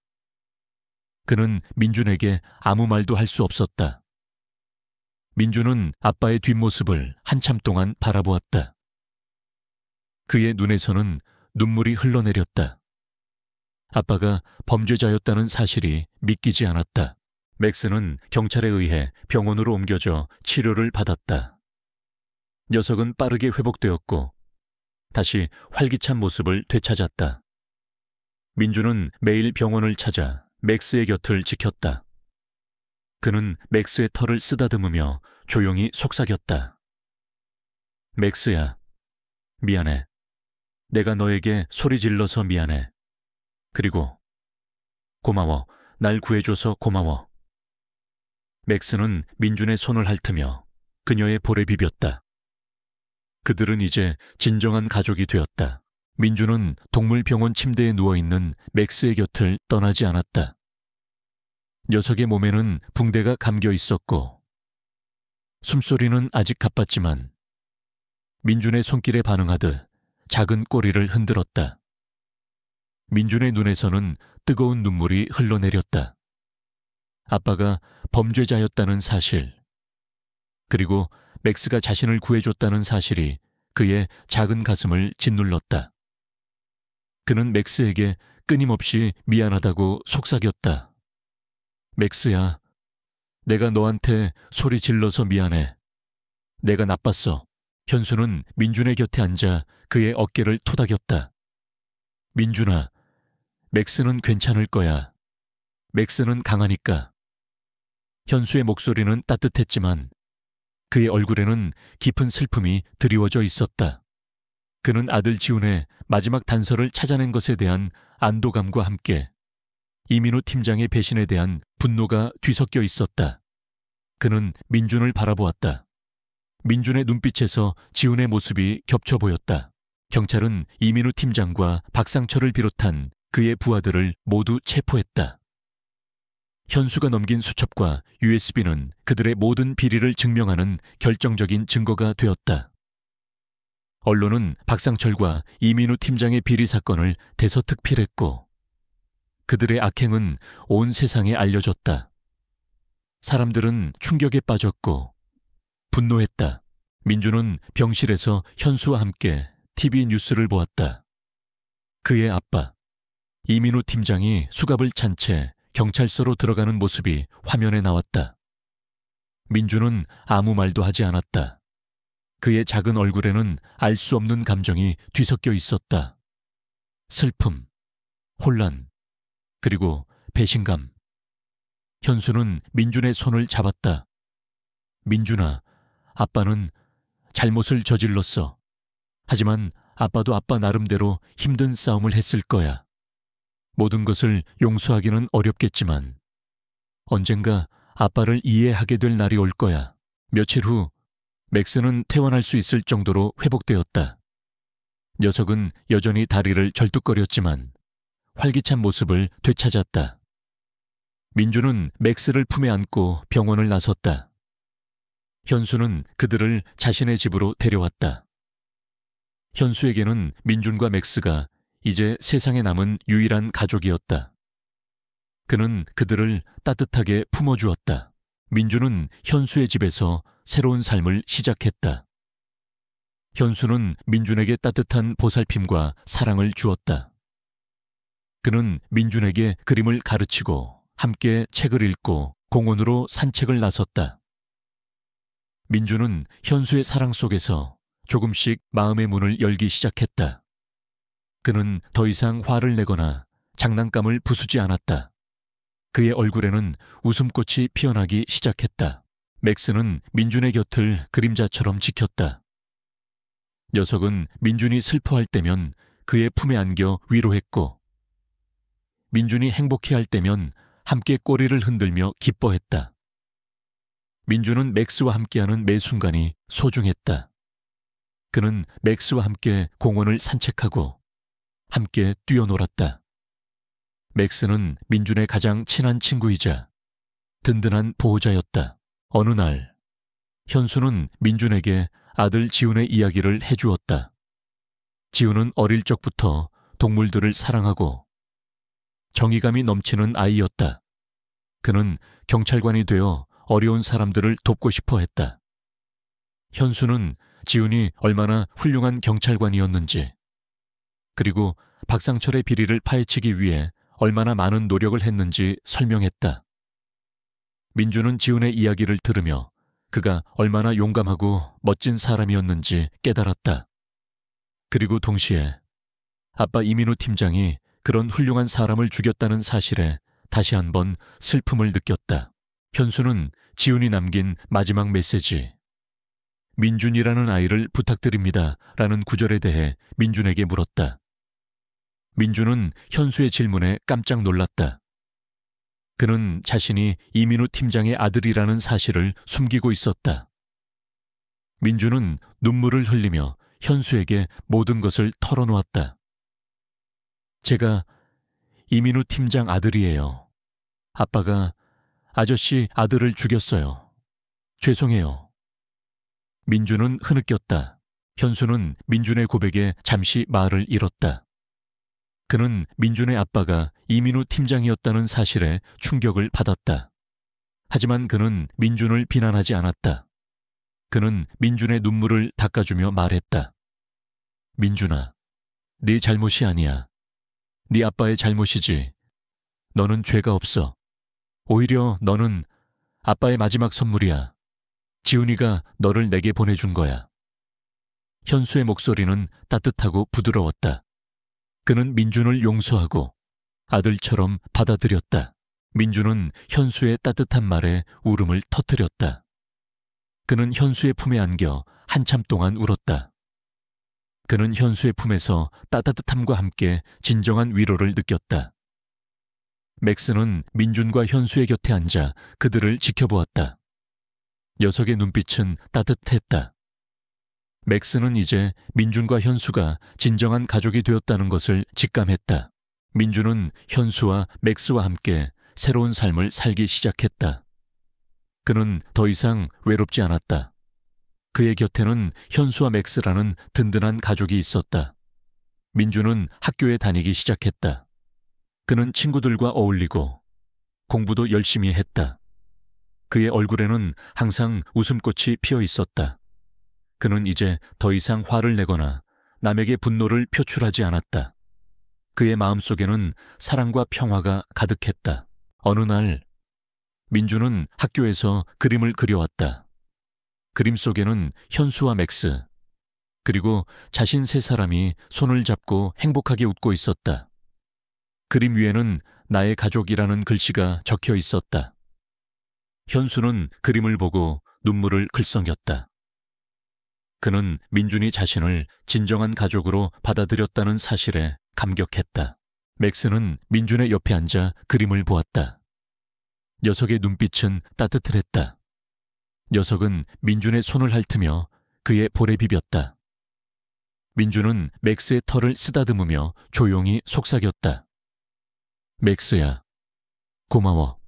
Speaker 1: 그는 민준에게 아무 말도 할 수 없었다. 민준은 아빠의 뒷모습을 한참 동안 바라보았다. 그의 눈에서는 눈물이 흘러내렸다. 아빠가 범죄자였다는 사실이 믿기지 않았다. 맥스는 경찰에 의해 병원으로 옮겨져 치료를 받았다. 녀석은 빠르게 회복되었고 다시 활기찬 모습을 되찾았다. 민준은 매일 병원을 찾아 맥스의 곁을 지켰다. 그는 맥스의 털을 쓰다듬으며 조용히 속삭였다. 맥스야, 미안해. 내가 너에게 소리 질러서 미안해. 그리고 고마워. 날 구해줘서 고마워. 맥스는 민준의 손을 핥으며 그녀의 볼에 비볐다. 그들은 이제 진정한 가족이 되었다. 민준은 동물병원 침대에 누워있는 맥스의 곁을 떠나지 않았다. 녀석의 몸에는 붕대가 감겨 있었고 숨소리는 아직 가빴지만 민준의 손길에 반응하듯 작은 꼬리를 흔들었다. 민준의 눈에서는 뜨거운 눈물이 흘러내렸다. 아빠가 범죄자였다는 사실, 그리고 맥스가 자신을 구해줬다는 사실이 그의 작은 가슴을 짓눌렀다. 그는 맥스에게 끊임없이 미안하다고 속삭였다. 맥스야, 내가 너한테 소리 질러서 미안해. 내가 나빴어. 현수는 민준의 곁에 앉아 그의 어깨를 토닥였다. 민준아, 맥스는 괜찮을 거야. 맥스는 강하니까. 현수의 목소리는 따뜻했지만 그의 얼굴에는 깊은 슬픔이 드리워져 있었다. 그는 아들 지훈의 마지막 단서를 찾아낸 것에 대한 안도감과 함께 이민우 팀장의 배신에 대한 분노가 뒤섞여 있었다. 그는 민준을 바라보았다. 민준의 눈빛에서 지훈의 모습이 겹쳐 보였다. 경찰은 이민우 팀장과 박상철을 비롯한 그의 부하들을 모두 체포했다. 현수가 넘긴 수첩과 USB는 그들의 모든 비리를 증명하는 결정적인 증거가 되었다. 언론은 박상철과 이민우 팀장의 비리 사건을 대서특필했고 그들의 악행은 온 세상에 알려졌다. 사람들은 충격에 빠졌고 분노했다. 민주는 병실에서 현수와 함께 TV 뉴스를 보았다. 그의 아빠, 이민우 팀장이 수갑을 찬 채 경찰서로 들어가는 모습이 화면에 나왔다. 민주는 아무 말도 하지 않았다. 그의 작은 얼굴에는 알 수 없는 감정이 뒤섞여 있었다. 슬픔, 혼란, 그리고 배신감. 현수는 민준의 손을 잡았다. 민준아, 아빠는 잘못을 저질렀어. 하지만 아빠도 아빠 나름대로 힘든 싸움을 했을 거야. 모든 것을 용서하기는 어렵겠지만 언젠가 아빠를 이해하게 될 날이 올 거야. 며칠 후 맥스는 퇴원할 수 있을 정도로 회복되었다. 녀석은 여전히 다리를 절뚝거렸지만 활기찬 모습을 되찾았다. 민주는 맥스를 품에 안고 병원을 나섰다. 현수는 그들을 자신의 집으로 데려왔다. 현수에게는 민준과 맥스가 이제 세상에 남은 유일한 가족이었다. 그는 그들을 따뜻하게 품어주었다. 민준은 현수의 집에서 새로운 삶을 시작했다. 현수는 민준에게 따뜻한 보살핌과 사랑을 주었다. 그는 민준에게 그림을 가르치고 함께 책을 읽고 공원으로 산책을 나섰다. 민준은 현수의 사랑 속에서 조금씩 마음의 문을 열기 시작했다. 그는 더 이상 화를 내거나 장난감을 부수지 않았다. 그의 얼굴에는 웃음꽃이 피어나기 시작했다. 맥스는 민준의 곁을 그림자처럼 지켰다. 녀석은 민준이 슬퍼할 때면 그의 품에 안겨 위로했고, 민준이 행복해할 때면 함께 꼬리를 흔들며 기뻐했다. 민준은 맥스와 함께하는 매 순간이 소중했다. 그는 맥스와 함께 공원을 산책하고 함께 뛰어놀았다. 맥스는 민준의 가장 친한 친구이자 든든한 보호자였다. 어느 날, 현수는 민준에게 아들 지훈의 이야기를 해주었다. 지훈은 어릴 적부터 동물들을 사랑하고 정의감이 넘치는 아이였다. 그는 경찰관이 되어 어려운 사람들을 돕고 싶어 했다. 현수는 지훈이 얼마나 훌륭한 경찰관이었는지, 그리고 박상철의 비리를 파헤치기 위해 얼마나 많은 노력을 했는지 설명했다. 민준은 지훈의 이야기를 들으며 그가 얼마나 용감하고 멋진 사람이었는지 깨달았다. 그리고 동시에 아빠 이민우 팀장이 그런 훌륭한 사람을 죽였다는 사실에 다시 한번 슬픔을 느꼈다. 현수는 지훈이 남긴 마지막 메시지, 민준이라는 아이를 부탁드립니다 라는 구절에 대해 민준에게 물었다. 민준은 현수의 질문에 깜짝 놀랐다. 그는 자신이 이민우 팀장의 아들이라는 사실을 숨기고 있었다. 민준은 눈물을 흘리며 현수에게 모든 것을 털어놓았다. 제가 이민우 팀장 아들이에요. 아빠가 아저씨 아들을 죽였어요. 죄송해요. 민준은 흐느꼈다. 현수는 민준의 고백에 잠시 말을 잃었다. 그는 민준의 아빠가 이민우 팀장이었다는 사실에 충격을 받았다. 하지만 그는 민준을 비난하지 않았다. 그는 민준의 눈물을 닦아주며 말했다. 민준아, 네 잘못이 아니야. 네 아빠의 잘못이지. 너는 죄가 없어. 오히려 너는 아빠의 마지막 선물이야. 지훈이가 너를 내게 보내준 거야. 현수의 목소리는 따뜻하고 부드러웠다. 그는 민준을 용서하고 아들처럼 받아들였다. 민준은 현수의 따뜻한 말에 울음을 터뜨렸다. 그는 현수의 품에 안겨 한참 동안 울었다. 그는 현수의 품에서 따뜻함과 함께 진정한 위로를 느꼈다. 맥스는 민준과 현수의 곁에 앉아 그들을 지켜보았다. 녀석의 눈빛은 따뜻했다. 맥스는 이제 민준과 현수가 진정한 가족이 되었다는 것을 직감했다. 민준은 현수와 맥스와 함께 새로운 삶을 살기 시작했다. 그는 더 이상 외롭지 않았다. 그의 곁에는 현수와 맥스라는 든든한 가족이 있었다. 민준은 학교에 다니기 시작했다. 그는 친구들과 어울리고 공부도 열심히 했다. 그의 얼굴에는 항상 웃음꽃이 피어 있었다. 그는 이제 더 이상 화를 내거나 남에게 분노를 표출하지 않았다. 그의 마음속에는 사랑과 평화가 가득했다. 어느 날 민주는 학교에서 그림을 그려왔다. 그림 속에는 현수와 맥스, 그리고 자신 세 사람이 손을 잡고 행복하게 웃고 있었다. 그림 위에는 나의 가족이라는 글씨가 적혀 있었다. 현수는 그림을 보고 눈물을 글썽였다. 그는 민준이 자신을 진정한 가족으로 받아들였다는 사실에 감격했다. 맥스는 민준의 옆에 앉아 그림을 보았다. 녀석의 눈빛은 따뜻했다. 녀석은 민준의 손을 핥으며 그의 볼에 비볐다. 민준은 맥스의 털을 쓰다듬으며 조용히 속삭였다. 맥스야, 고마워.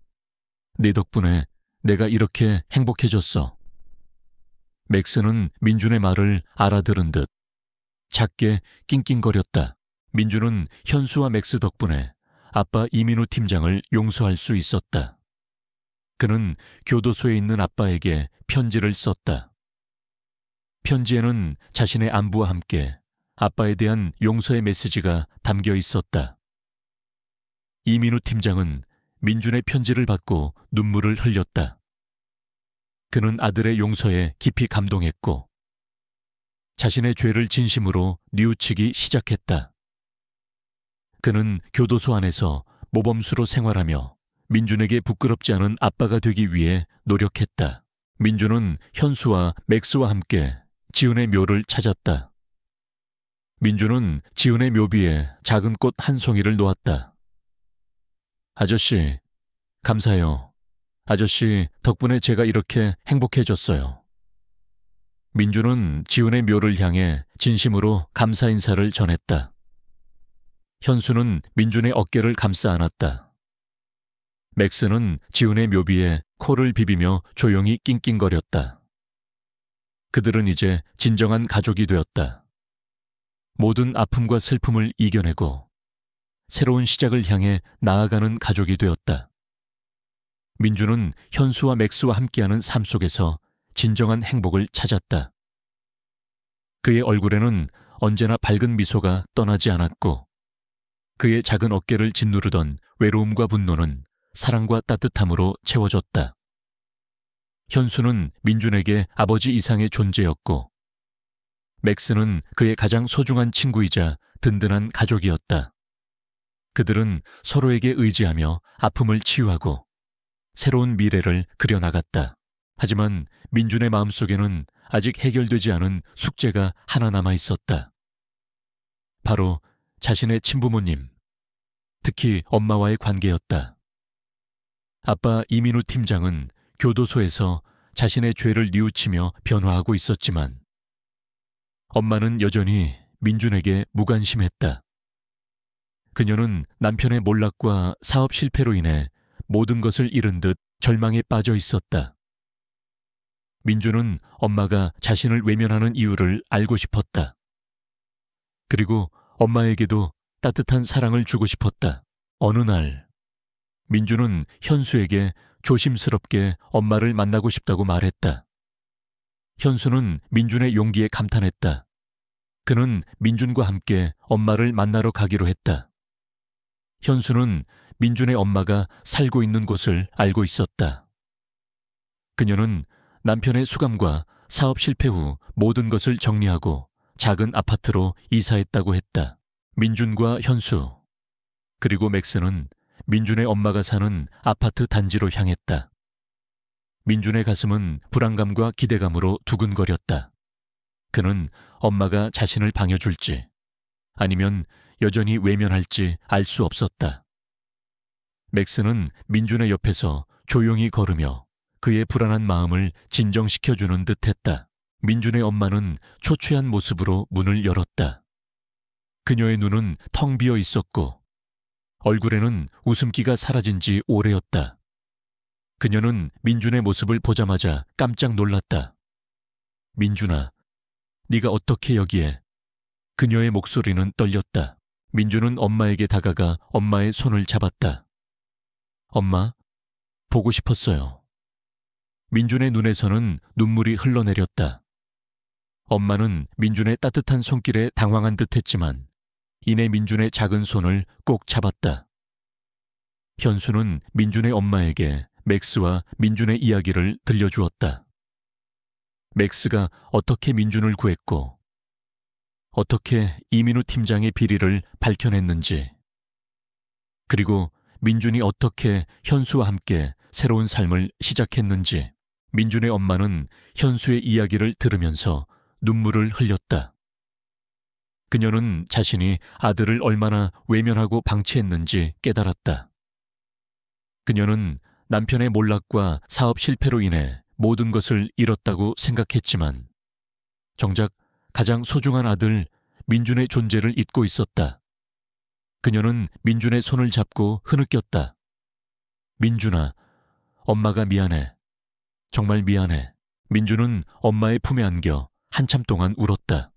Speaker 1: 네 덕분에 내가 이렇게 행복해졌어. 맥스는 민준의 말을 알아들은 듯 작게 낑낑거렸다. 민준은 현수와 맥스 덕분에 아빠 이민우 팀장을 용서할 수 있었다. 그는 교도소에 있는 아빠에게 편지를 썼다. 편지에는 자신의 안부와 함께 아빠에 대한 용서의 메시지가 담겨 있었다. 이민우 팀장은 민준의 편지를 받고 눈물을 흘렸다. 그는 아들의 용서에 깊이 감동했고 자신의 죄를 진심으로 뉘우치기 시작했다. 그는 교도소 안에서 모범수로 생활하며 민준에게 부끄럽지 않은 아빠가 되기 위해 노력했다. 민준은 현수와 맥스와 함께 지은의 묘를 찾았다. 민준은 지은의 묘비에 작은 꽃 한 송이를 놓았다. 아저씨, 감사해요. 아저씨 덕분에 제가 이렇게 행복해졌어요. 민준은 지은의 묘를 향해 진심으로 감사 인사를 전했다. 현수는 민준의 어깨를 감싸 안았다. 맥스는 지은의 묘비에 코를 비비며 조용히 낑낑거렸다. 그들은 이제 진정한 가족이 되었다. 모든 아픔과 슬픔을 이겨내고 새로운 시작을 향해 나아가는 가족이 되었다. 민준은 현수와 맥스와 함께하는 삶 속에서 진정한 행복을 찾았다. 그의 얼굴에는 언제나 밝은 미소가 떠나지 않았고 그의 작은 어깨를 짓누르던 외로움과 분노는 사랑과 따뜻함으로 채워졌다. 현수는 민준에게 아버지 이상의 존재였고 맥스는 그의 가장 소중한 친구이자 든든한 가족이었다. 그들은 서로에게 의지하며 아픔을 치유하고 새로운 미래를 그려나갔다. 하지만 민준의 마음속에는 아직 해결되지 않은 숙제가 하나 남아 있었다. 바로 자신의 친부모님, 특히 엄마와의 관계였다. 아빠 이민우 팀장은 교도소에서 자신의 죄를 뉘우치며 변화하고 있었지만 엄마는 여전히 민준에게 무관심했다. 그녀는 남편의 몰락과 사업 실패로 인해 모든 것을 잃은 듯 절망에 빠져 있었다. 민준은 엄마가 자신을 외면하는 이유를 알고 싶었다. 그리고 엄마에게도 따뜻한 사랑을 주고 싶었다. 어느 날 민준은 현수에게 조심스럽게 엄마를 만나고 싶다고 말했다. 현수는 민준의 용기에 감탄했다. 그는 민준과 함께 엄마를 만나러 가기로 했다. 현수는 민준의 엄마가 살고 있는 곳을 알고 있었다. 그녀는 남편의 수감과 사업 실패 후 모든 것을 정리하고 작은 아파트로 이사했다고 했다. 민준과 현수, 그리고 맥스는 민준의 엄마가 사는 아파트 단지로 향했다. 민준의 가슴은 불안감과 기대감으로 두근거렸다. 그는 엄마가 자신을 방해줄지 아니면 여전히 외면할지 알 수 없었다. 맥스는 민준의 옆에서 조용히 걸으며 그의 불안한 마음을 진정시켜주는 듯했다. 민준의 엄마는 초췌한 모습으로 문을 열었다. 그녀의 눈은 텅 비어 있었고 얼굴에는 웃음기가 사라진 지 오래였다. 그녀는 민준의 모습을 보자마자 깜짝 놀랐다. 민준아, 네가 어떻게 여기에? 그녀의 목소리는 떨렸다. 민준은 엄마에게 다가가 엄마의 손을 잡았다. 엄마, 보고 싶었어요. 민준의 눈에서는 눈물이 흘러내렸다. 엄마는 민준의 따뜻한 손길에 당황한 듯 했지만 이내 민준의 작은 손을 꼭 잡았다. 현수는 민준의 엄마에게 맥스와 민준의 이야기를 들려주었다. 맥스가 어떻게 민준을 구했고 어떻게 이민우 팀장의 비리를 밝혀냈는지, 그리고 민준이 어떻게 현수와 함께 새로운 삶을 시작했는지. 민준의 엄마는 현수의 이야기를 들으면서 눈물을 흘렸다. 그녀는 자신이 아들을 얼마나 외면하고 방치했는지 깨달았다. 그녀는 남편의 몰락과 사업 실패로 인해 모든 것을 잃었다고 생각했지만 정작 가장 소중한 아들 민준의 존재를 잊고 있었다. 그녀는 민준의 손을 잡고 흐느꼈다. 민준아, 엄마가 미안해. 정말 미안해. 민준은 엄마의 품에 안겨 한참 동안 울었다.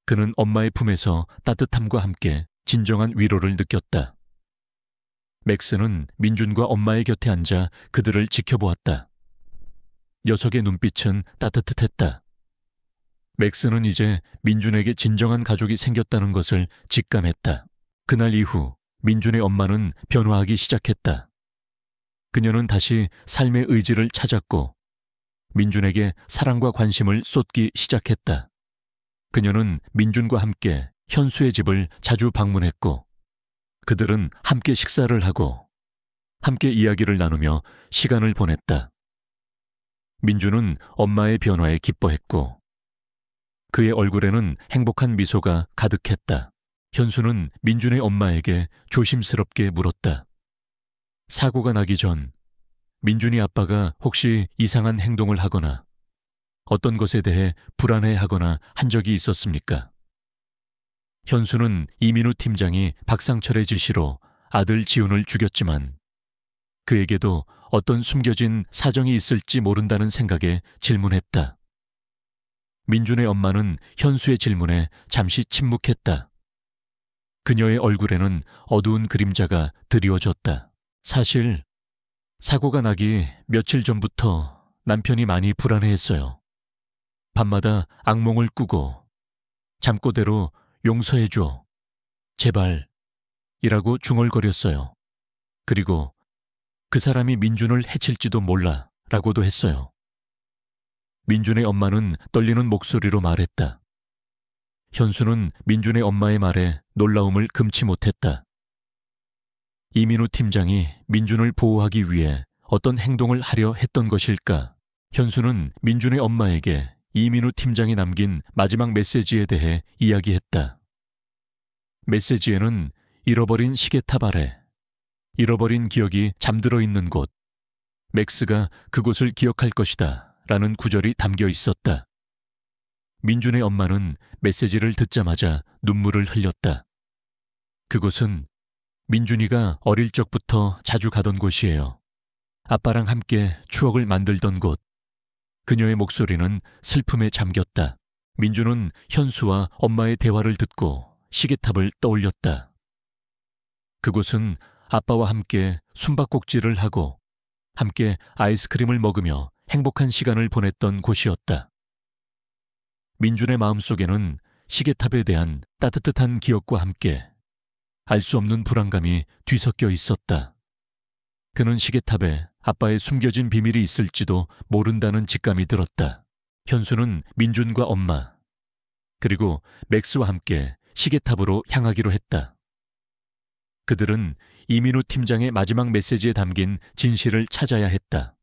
Speaker 1: 그는 엄마의 품에서 따뜻함과 함께 진정한 위로를 느꼈다. 맥스는 민준과 엄마의 곁에 앉아 그들을 지켜보았다. 녀석의 눈빛은 따뜻했다. 맥스는 이제 민준에게 진정한 가족이 생겼다는 것을 직감했다. 그날 이후 민준의 엄마는 변화하기 시작했다. 그녀는 다시 삶의 의지를 찾았고 민준에게 사랑과 관심을 쏟기 시작했다. 그녀는 민준과 함께 현수의 집을 자주 방문했고 그들은 함께 식사를 하고 함께 이야기를 나누며 시간을 보냈다. 민준은 엄마의 변화에 기뻐했고 그의 얼굴에는 행복한 미소가 가득했다. 현수는 민준의 엄마에게 조심스럽게 물었다. 사고가 나기 전 민준이 아빠가 혹시 이상한 행동을 하거나 어떤 것에 대해 불안해하거나 한 적이 있었습니까? 현수는 이민우 팀장이 박상철의 지시로 아들 지훈을 죽였지만 그에게도 어떤 숨겨진 사정이 있을지 모른다는 생각에 질문했다. 민준의 엄마는 현수의 질문에 잠시 침묵했다. 그녀의 얼굴에는 어두운 그림자가 드리워졌다. 사실 사고가 나기 며칠 전부터 남편이 많이 불안해했어요. 밤마다 악몽을 꾸고 잠꼬대로 용서해줘, 제발 이라고 중얼거렸어요. 그리고 그 사람이 민준을 해칠지도 몰라 라고도 했어요. 민준의 엄마는 떨리는 목소리로 말했다. 현수는 민준의 엄마의 말에 놀라움을 금치 못했다. 이민우 팀장이 민준을 보호하기 위해 어떤 행동을 하려 했던 것일까? 현수는 민준의 엄마에게 이민우 팀장이 남긴 마지막 메시지에 대해 이야기했다. 메시지에는 잃어버린 시계탑 아래, 잃어버린 기억이 잠들어 있는 곳, 맥스가 그곳을 기억할 것이다 라는 구절이 담겨 있었다. 민준의 엄마는 메시지를 듣자마자 눈물을 흘렸다. 그곳은 민준이가 어릴 적부터 자주 가던 곳이에요. 아빠랑 함께 추억을 만들던 곳. 그녀의 목소리는 슬픔에 잠겼다. 민준은 현수와 엄마의 대화를 듣고 시계탑을 떠올렸다. 그곳은 아빠와 함께 숨바꼭질을 하고 함께 아이스크림을 먹으며 행복한 시간을 보냈던 곳이었다. 민준의 마음속에는 시계탑에 대한 따뜻한 기억과 함께 알 수 없는 불안감이 뒤섞여 있었다. 그는 시계탑에 아빠의 숨겨진 비밀이 있을지도 모른다는 직감이 들었다. 현수는 민준과 엄마, 그리고 맥스와 함께 시계탑으로 향하기로 했다. 그들은 이민우 팀장의 마지막 메시지에 담긴 진실을 찾아야 했다.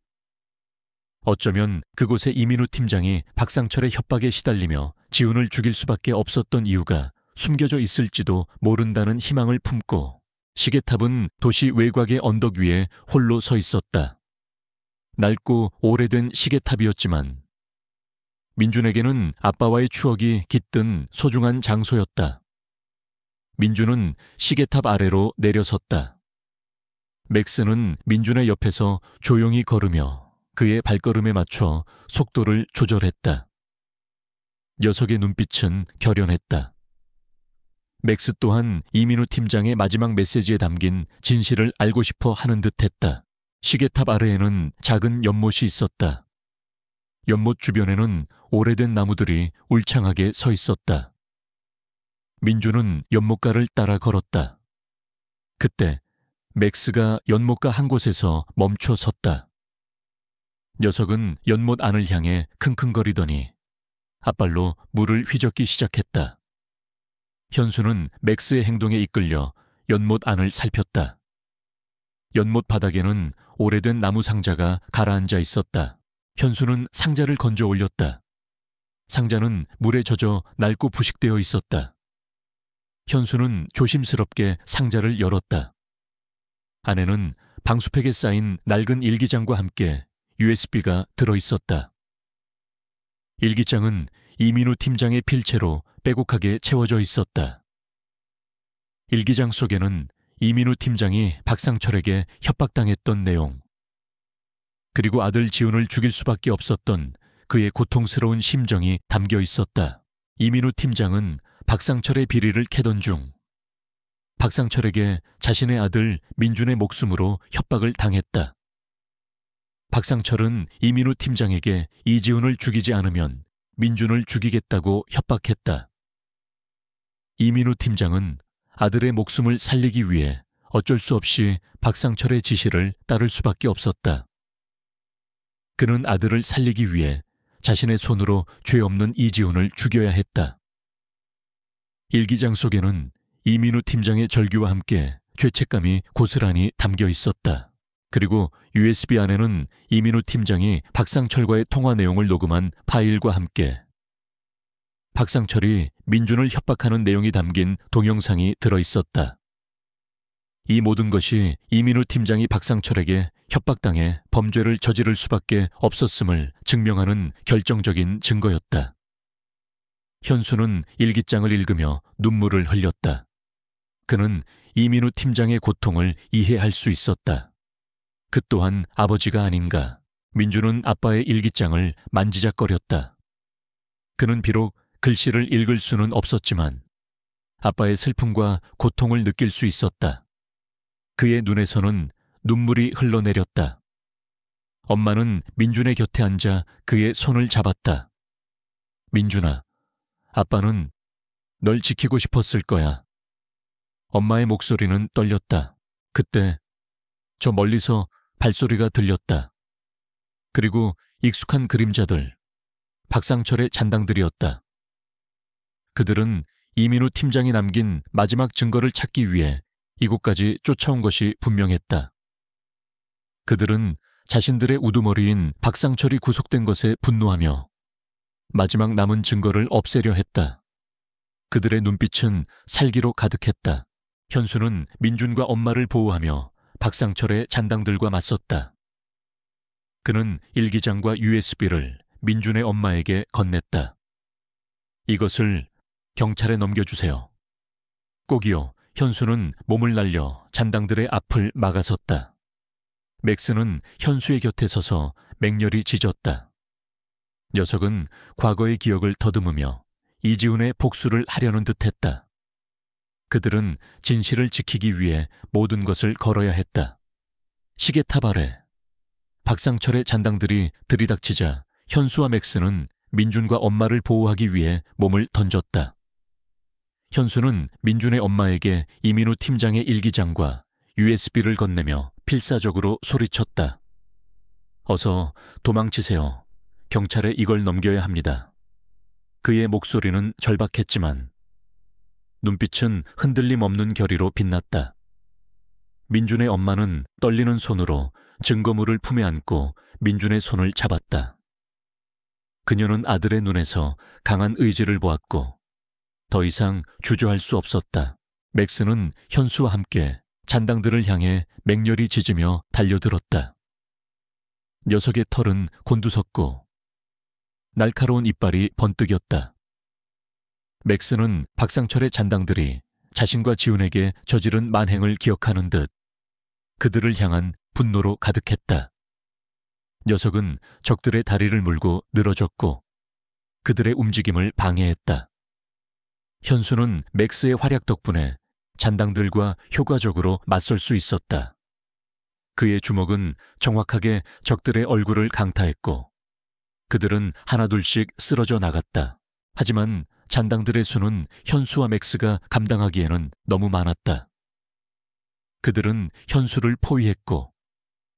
Speaker 1: 어쩌면 그곳에 이민우 팀장이 박상철의 협박에 시달리며 지훈을 죽일 수밖에 없었던 이유가 숨겨져 있을지도 모른다는 희망을 품고 시계탑은 도시 외곽의 언덕 위에 홀로 서 있었다. 낡고 오래된 시계탑이었지만 민준에게는 아빠와의 추억이 깃든 소중한 장소였다. 민준은 시계탑 아래로 내려섰다. 맥스는 민준의 옆에서 조용히 걸으며 그의 발걸음에 맞춰 속도를 조절했다. 녀석의 눈빛은 결연했다. 맥스 또한 이민우 팀장의 마지막 메시지에 담긴 진실을 알고 싶어 하는 듯했다. 시계탑 아래에는 작은 연못이 있었다. 연못 주변에는 오래된 나무들이 울창하게 서 있었다. 민주는 연못가를 따라 걸었다. 그때 맥스가 연못가 한 곳에서 멈춰 섰다. 녀석은 연못 안을 향해 킁킁거리더니 앞발로 물을 휘젓기 시작했다. 현수는 맥스의 행동에 이끌려 연못 안을 살폈다. 연못 바닥에는 오래된 나무 상자가 가라앉아 있었다. 현수는 상자를 건져 올렸다. 상자는 물에 젖어 낡고 부식되어 있었다. 현수는 조심스럽게 상자를 열었다. 안에는 방수팩에 쌓인 낡은 일기장과 함께 USB가 들어있었다. 일기장은 이민우 팀장의 필체로 빼곡하게 채워져 있었다. 일기장 속에는 이민우 팀장이 박상철에게 협박당했던 내용, 그리고 아들 지훈을 죽일 수밖에 없었던 그의 고통스러운 심정이 담겨 있었다. 이민우 팀장은 박상철의 비리를 캐던 중 박상철에게 자신의 아들 민준의 목숨으로 협박을 당했다. 박상철은 이민우 팀장에게 이지훈을 죽이지 않으면 민준을 죽이겠다고 협박했다. 이민우 팀장은 아들의 목숨을 살리기 위해 어쩔 수 없이 박상철의 지시를 따를 수밖에 없었다. 그는 아들을 살리기 위해 자신의 손으로 죄 없는 이지훈을 죽여야 했다. 일기장 속에는 이민우 팀장의 절규와 함께 죄책감이 고스란히 담겨 있었다. 그리고 USB 안에는 이민우 팀장이 박상철과의 통화 내용을 녹음한 파일과 함께 박상철이 민준을 협박하는 내용이 담긴 동영상이 들어있었다. 이 모든 것이 이민우 팀장이 박상철에게 협박당해 범죄를 저지를 수밖에 없었음을 증명하는 결정적인 증거였다. 현수는 일기장을 읽으며 눈물을 흘렸다. 그는 이민우 팀장의 고통을 이해할 수 있었다. 그 또한 아버지가 아닌가. 민주는 아빠의 일기장을 만지작거렸다. 그는 비록 글씨를 읽을 수는 없었지만 아빠의 슬픔과 고통을 느낄 수 있었다. 그의 눈에서는 눈물이 흘러내렸다. 엄마는 민준의 곁에 앉아 그의 손을 잡았다. 민준아, 아빠는 널 지키고 싶었을 거야. 엄마의 목소리는 떨렸다. 그때 저 멀리서 발소리가 들렸다. 그리고 익숙한 그림자들, 박상철의 잔당들이었다. 그들은 이민우 팀장이 남긴 마지막 증거를 찾기 위해 이곳까지 쫓아온 것이 분명했다. 그들은 자신들의 우두머리인 박상철이 구속된 것에 분노하며 마지막 남은 증거를 없애려 했다. 그들의 눈빛은 살기로 가득했다. 현수는 민준과 엄마를 보호하며 박상철의 잔당들과 맞섰다. 그는 일기장과 USB를 민준의 엄마에게 건넸다. 이것을 경찰에 넘겨주세요. 꼭이요. 현수는 몸을 날려 잔당들의 앞을 막아섰다. 맥스는 현수의 곁에 서서 맹렬히 짖었다. 녀석은 과거의 기억을 더듬으며 이지훈의 복수를 하려는 듯했다. 그들은 진실을 지키기 위해 모든 것을 걸어야 했다. 시계탑 아래 박상철의 잔당들이 들이닥치자 현수와 맥스는 민준과 엄마를 보호하기 위해 몸을 던졌다. 현수는 민준의 엄마에게 이민우 팀장의 일기장과 USB를 건네며 필사적으로 소리쳤다. 어서 도망치세요. 경찰에 이걸 넘겨야 합니다. 그의 목소리는 절박했지만 눈빛은 흔들림 없는 결의로 빛났다. 민준의 엄마는 떨리는 손으로 증거물을 품에 안고 민준의 손을 잡았다. 그녀는 아들의 눈에서 강한 의지를 보았고 더 이상 주저할 수 없었다. 맥스는 현수와 함께 잔당들을 향해 맹렬히 짖으며 달려들었다. 녀석의 털은 곤두섰고 날카로운 이빨이 번뜩였다. 맥스는 박상철의 잔당들이 자신과 지훈에게 저지른 만행을 기억하는 듯 그들을 향한 분노로 가득했다. 녀석은 적들의 다리를 물고 늘어졌고 그들의 움직임을 방해했다. 현수는 맥스의 활약 덕분에 잔당들과 효과적으로 맞설 수 있었다. 그의 주먹은 정확하게 적들의 얼굴을 강타했고 그들은 하나둘씩 쓰러져 나갔다. 하지만 잔당들의 수는 현수와 맥스가 감당하기에는 너무 많았다. 그들은 현수를 포위했고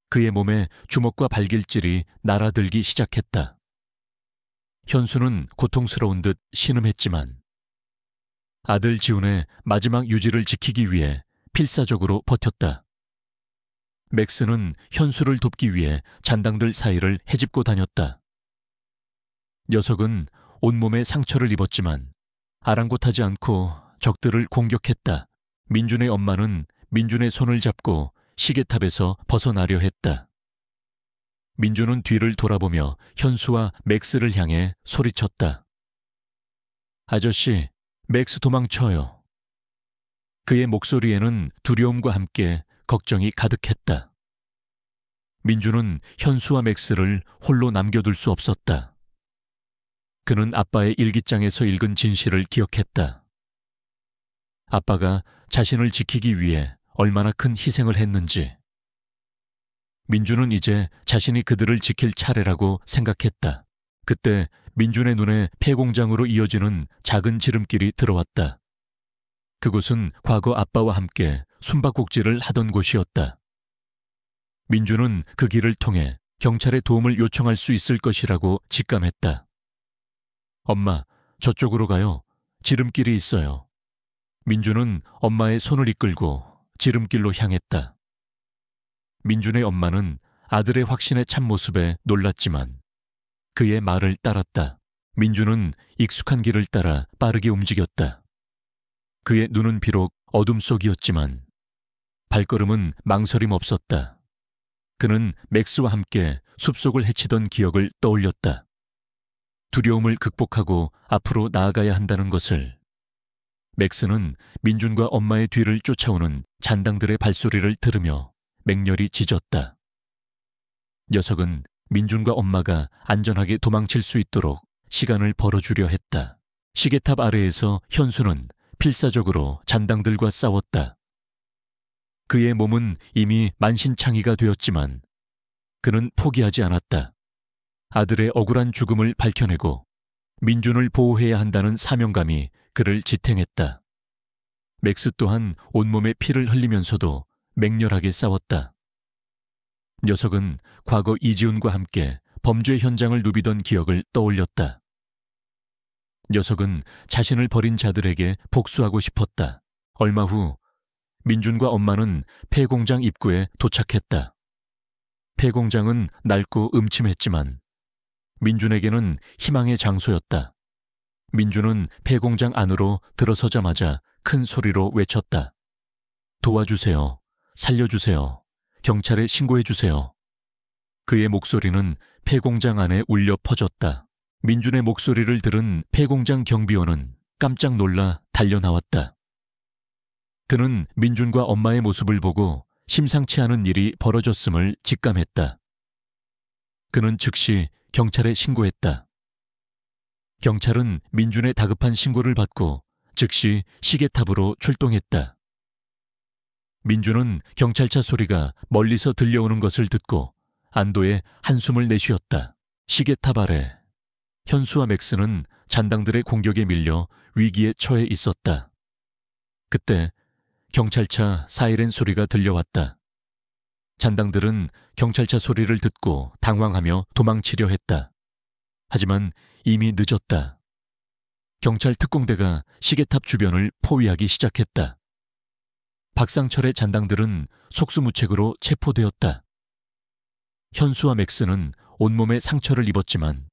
Speaker 1: 그의 몸에 주먹과 발길질이 날아들기 시작했다. 현수는 고통스러운 듯 신음했지만 아들 지훈의 마지막 유지를 지키기 위해 필사적으로 버텼다. 맥스는 현수를 돕기 위해 잔당들 사이를 헤집고 다녔다. 녀석은 온몸에 상처를 입었지만 아랑곳하지 않고 적들을 공격했다. 민준의 엄마는 민준의 손을 잡고 시계탑에서 벗어나려 했다. 민준은 뒤를 돌아보며 현수와 맥스를 향해 소리쳤다. 아저씨, 맥스 도망쳐요. 그의 목소리에는 두려움과 함께 걱정이 가득했다. 민준은 현수와 맥스를 홀로 남겨둘 수 없었다. 그는 아빠의 일기장에서 읽은 진실을 기억했다. 아빠가 자신을 지키기 위해 얼마나 큰 희생을 했는지. 민준은 이제 자신이 그들을 지킬 차례라고 생각했다. 그때 민준의 눈에 폐공장으로 이어지는 작은 지름길이 들어왔다. 그곳은 과거 아빠와 함께 숨바꼭질을 하던 곳이었다. 민준은 그 길을 통해 경찰의 도움을 요청할 수 있을 것이라고 직감했다. 엄마, 저쪽으로 가요. 지름길이 있어요. 민준은 엄마의 손을 이끌고 지름길로 향했다. 민준의 엄마는 아들의 확신에 찬 모습에 놀랐지만 그의 말을 따랐다. 민준은 익숙한 길을 따라 빠르게 움직였다. 그의 눈은 비록 어둠 속이었지만 발걸음은 망설임 없었다. 그는 맥스와 함께 숲속을 헤치던 기억을 떠올렸다. 두려움을 극복하고 앞으로 나아가야 한다는 것을. 맥스는 민준과 엄마의 뒤를 쫓아오는 잔당들의 발소리를 들으며 맹렬히 짖었다. 녀석은 민준과 엄마가 안전하게 도망칠 수 있도록 시간을 벌어주려 했다. 시계탑 아래에서 현수는 필사적으로 잔당들과 싸웠다. 그의 몸은 이미 만신창이가 되었지만 그는 포기하지 않았다. 아들의 억울한 죽음을 밝혀내고 민준을 보호해야 한다는 사명감이 그를 지탱했다. 맥스 또한 온몸에 피를 흘리면서도 맹렬하게 싸웠다. 녀석은 과거 이지훈과 함께 범죄 현장을 누비던 기억을 떠올렸다. 녀석은 자신을 버린 자들에게 복수하고 싶었다. 얼마 후 민준과 엄마는 폐공장 입구에 도착했다. 폐공장은 낡고 음침했지만 민준에게는 희망의 장소였다. 민준은 폐공장 안으로 들어서자마자 큰 소리로 외쳤다. 도와주세요. 살려주세요. 경찰에 신고해주세요. 그의 목소리는 폐공장 안에 울려 퍼졌다. 민준의 목소리를 들은 폐공장 경비원은 깜짝 놀라 달려나왔다. 그는 민준과 엄마의 모습을 보고 심상치 않은 일이 벌어졌음을 직감했다. 그는 즉시 경찰에 신고했다. 경찰은 민준의 다급한 신고를 받고 즉시 시계탑으로 출동했다. 민준은 경찰차 소리가 멀리서 들려오는 것을 듣고 안도의 한숨을 내쉬었다. 시계탑 아래 현수와 맥스는 잔당들의 공격에 밀려 위기에 처해 있었다. 그때 경찰차 사이렌 소리가 들려왔다. 잔당들은 경찰차 소리를 듣고 당황하며 도망치려 했다. 하지만 이미 늦었다. 경찰 특공대가 시계탑 주변을 포위하기 시작했다. 박상철의 잔당들은 속수무책으로 체포되었다. 현수와 맥스는 온몸에 상처를 입었지만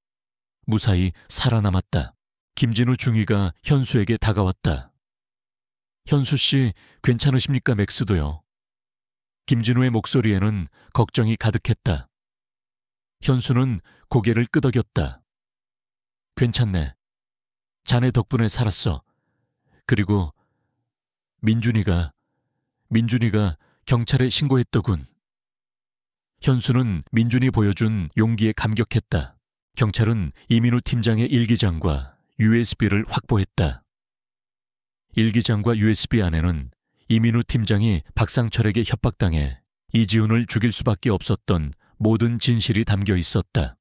Speaker 1: 무사히 살아남았다. 김진우 중위가 현수에게 다가왔다. 현수 씨, 괜찮으십니까? 맥스도요. 김진우의 목소리에는 걱정이 가득했다. 현수는 고개를 끄덕였다. 괜찮네. 자네 덕분에 살았어. 그리고 민준이가 경찰에 신고했더군. 현수는 민준이 보여준 용기에 감격했다. 경찰은 이민우 팀장의 일기장과 USB를 확보했다. 일기장과 USB 안에는 이민우 팀장이 박상철에게 협박당해 이지훈을 죽일 수밖에 없었던 모든 진실이 담겨 있었다.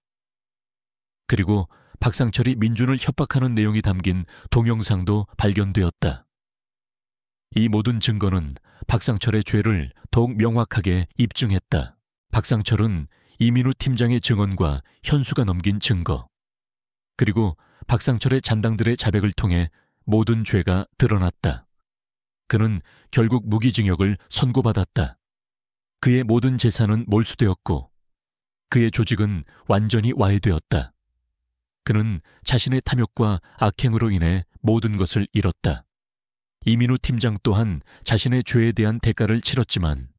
Speaker 1: 그리고 박상철이 민준을 협박하는 내용이 담긴 동영상도 발견되었다. 이 모든 증거는 박상철의 죄를 더욱 명확하게 입증했다. 박상철은 이민우 팀장의 증언과 현수가 넘긴 증거, 그리고 박상철의 잔당들의 자백을 통해 모든 죄가 드러났다. 그는 결국 무기징역을 선고받았다. 그의 모든 재산은 몰수되었고 그의 조직은 완전히 와해되었다. 그는 자신의 탐욕과 악행으로 인해 모든 것을 잃었다. 이민우 팀장 또한 자신의 죄에 대한 대가를 치렀지만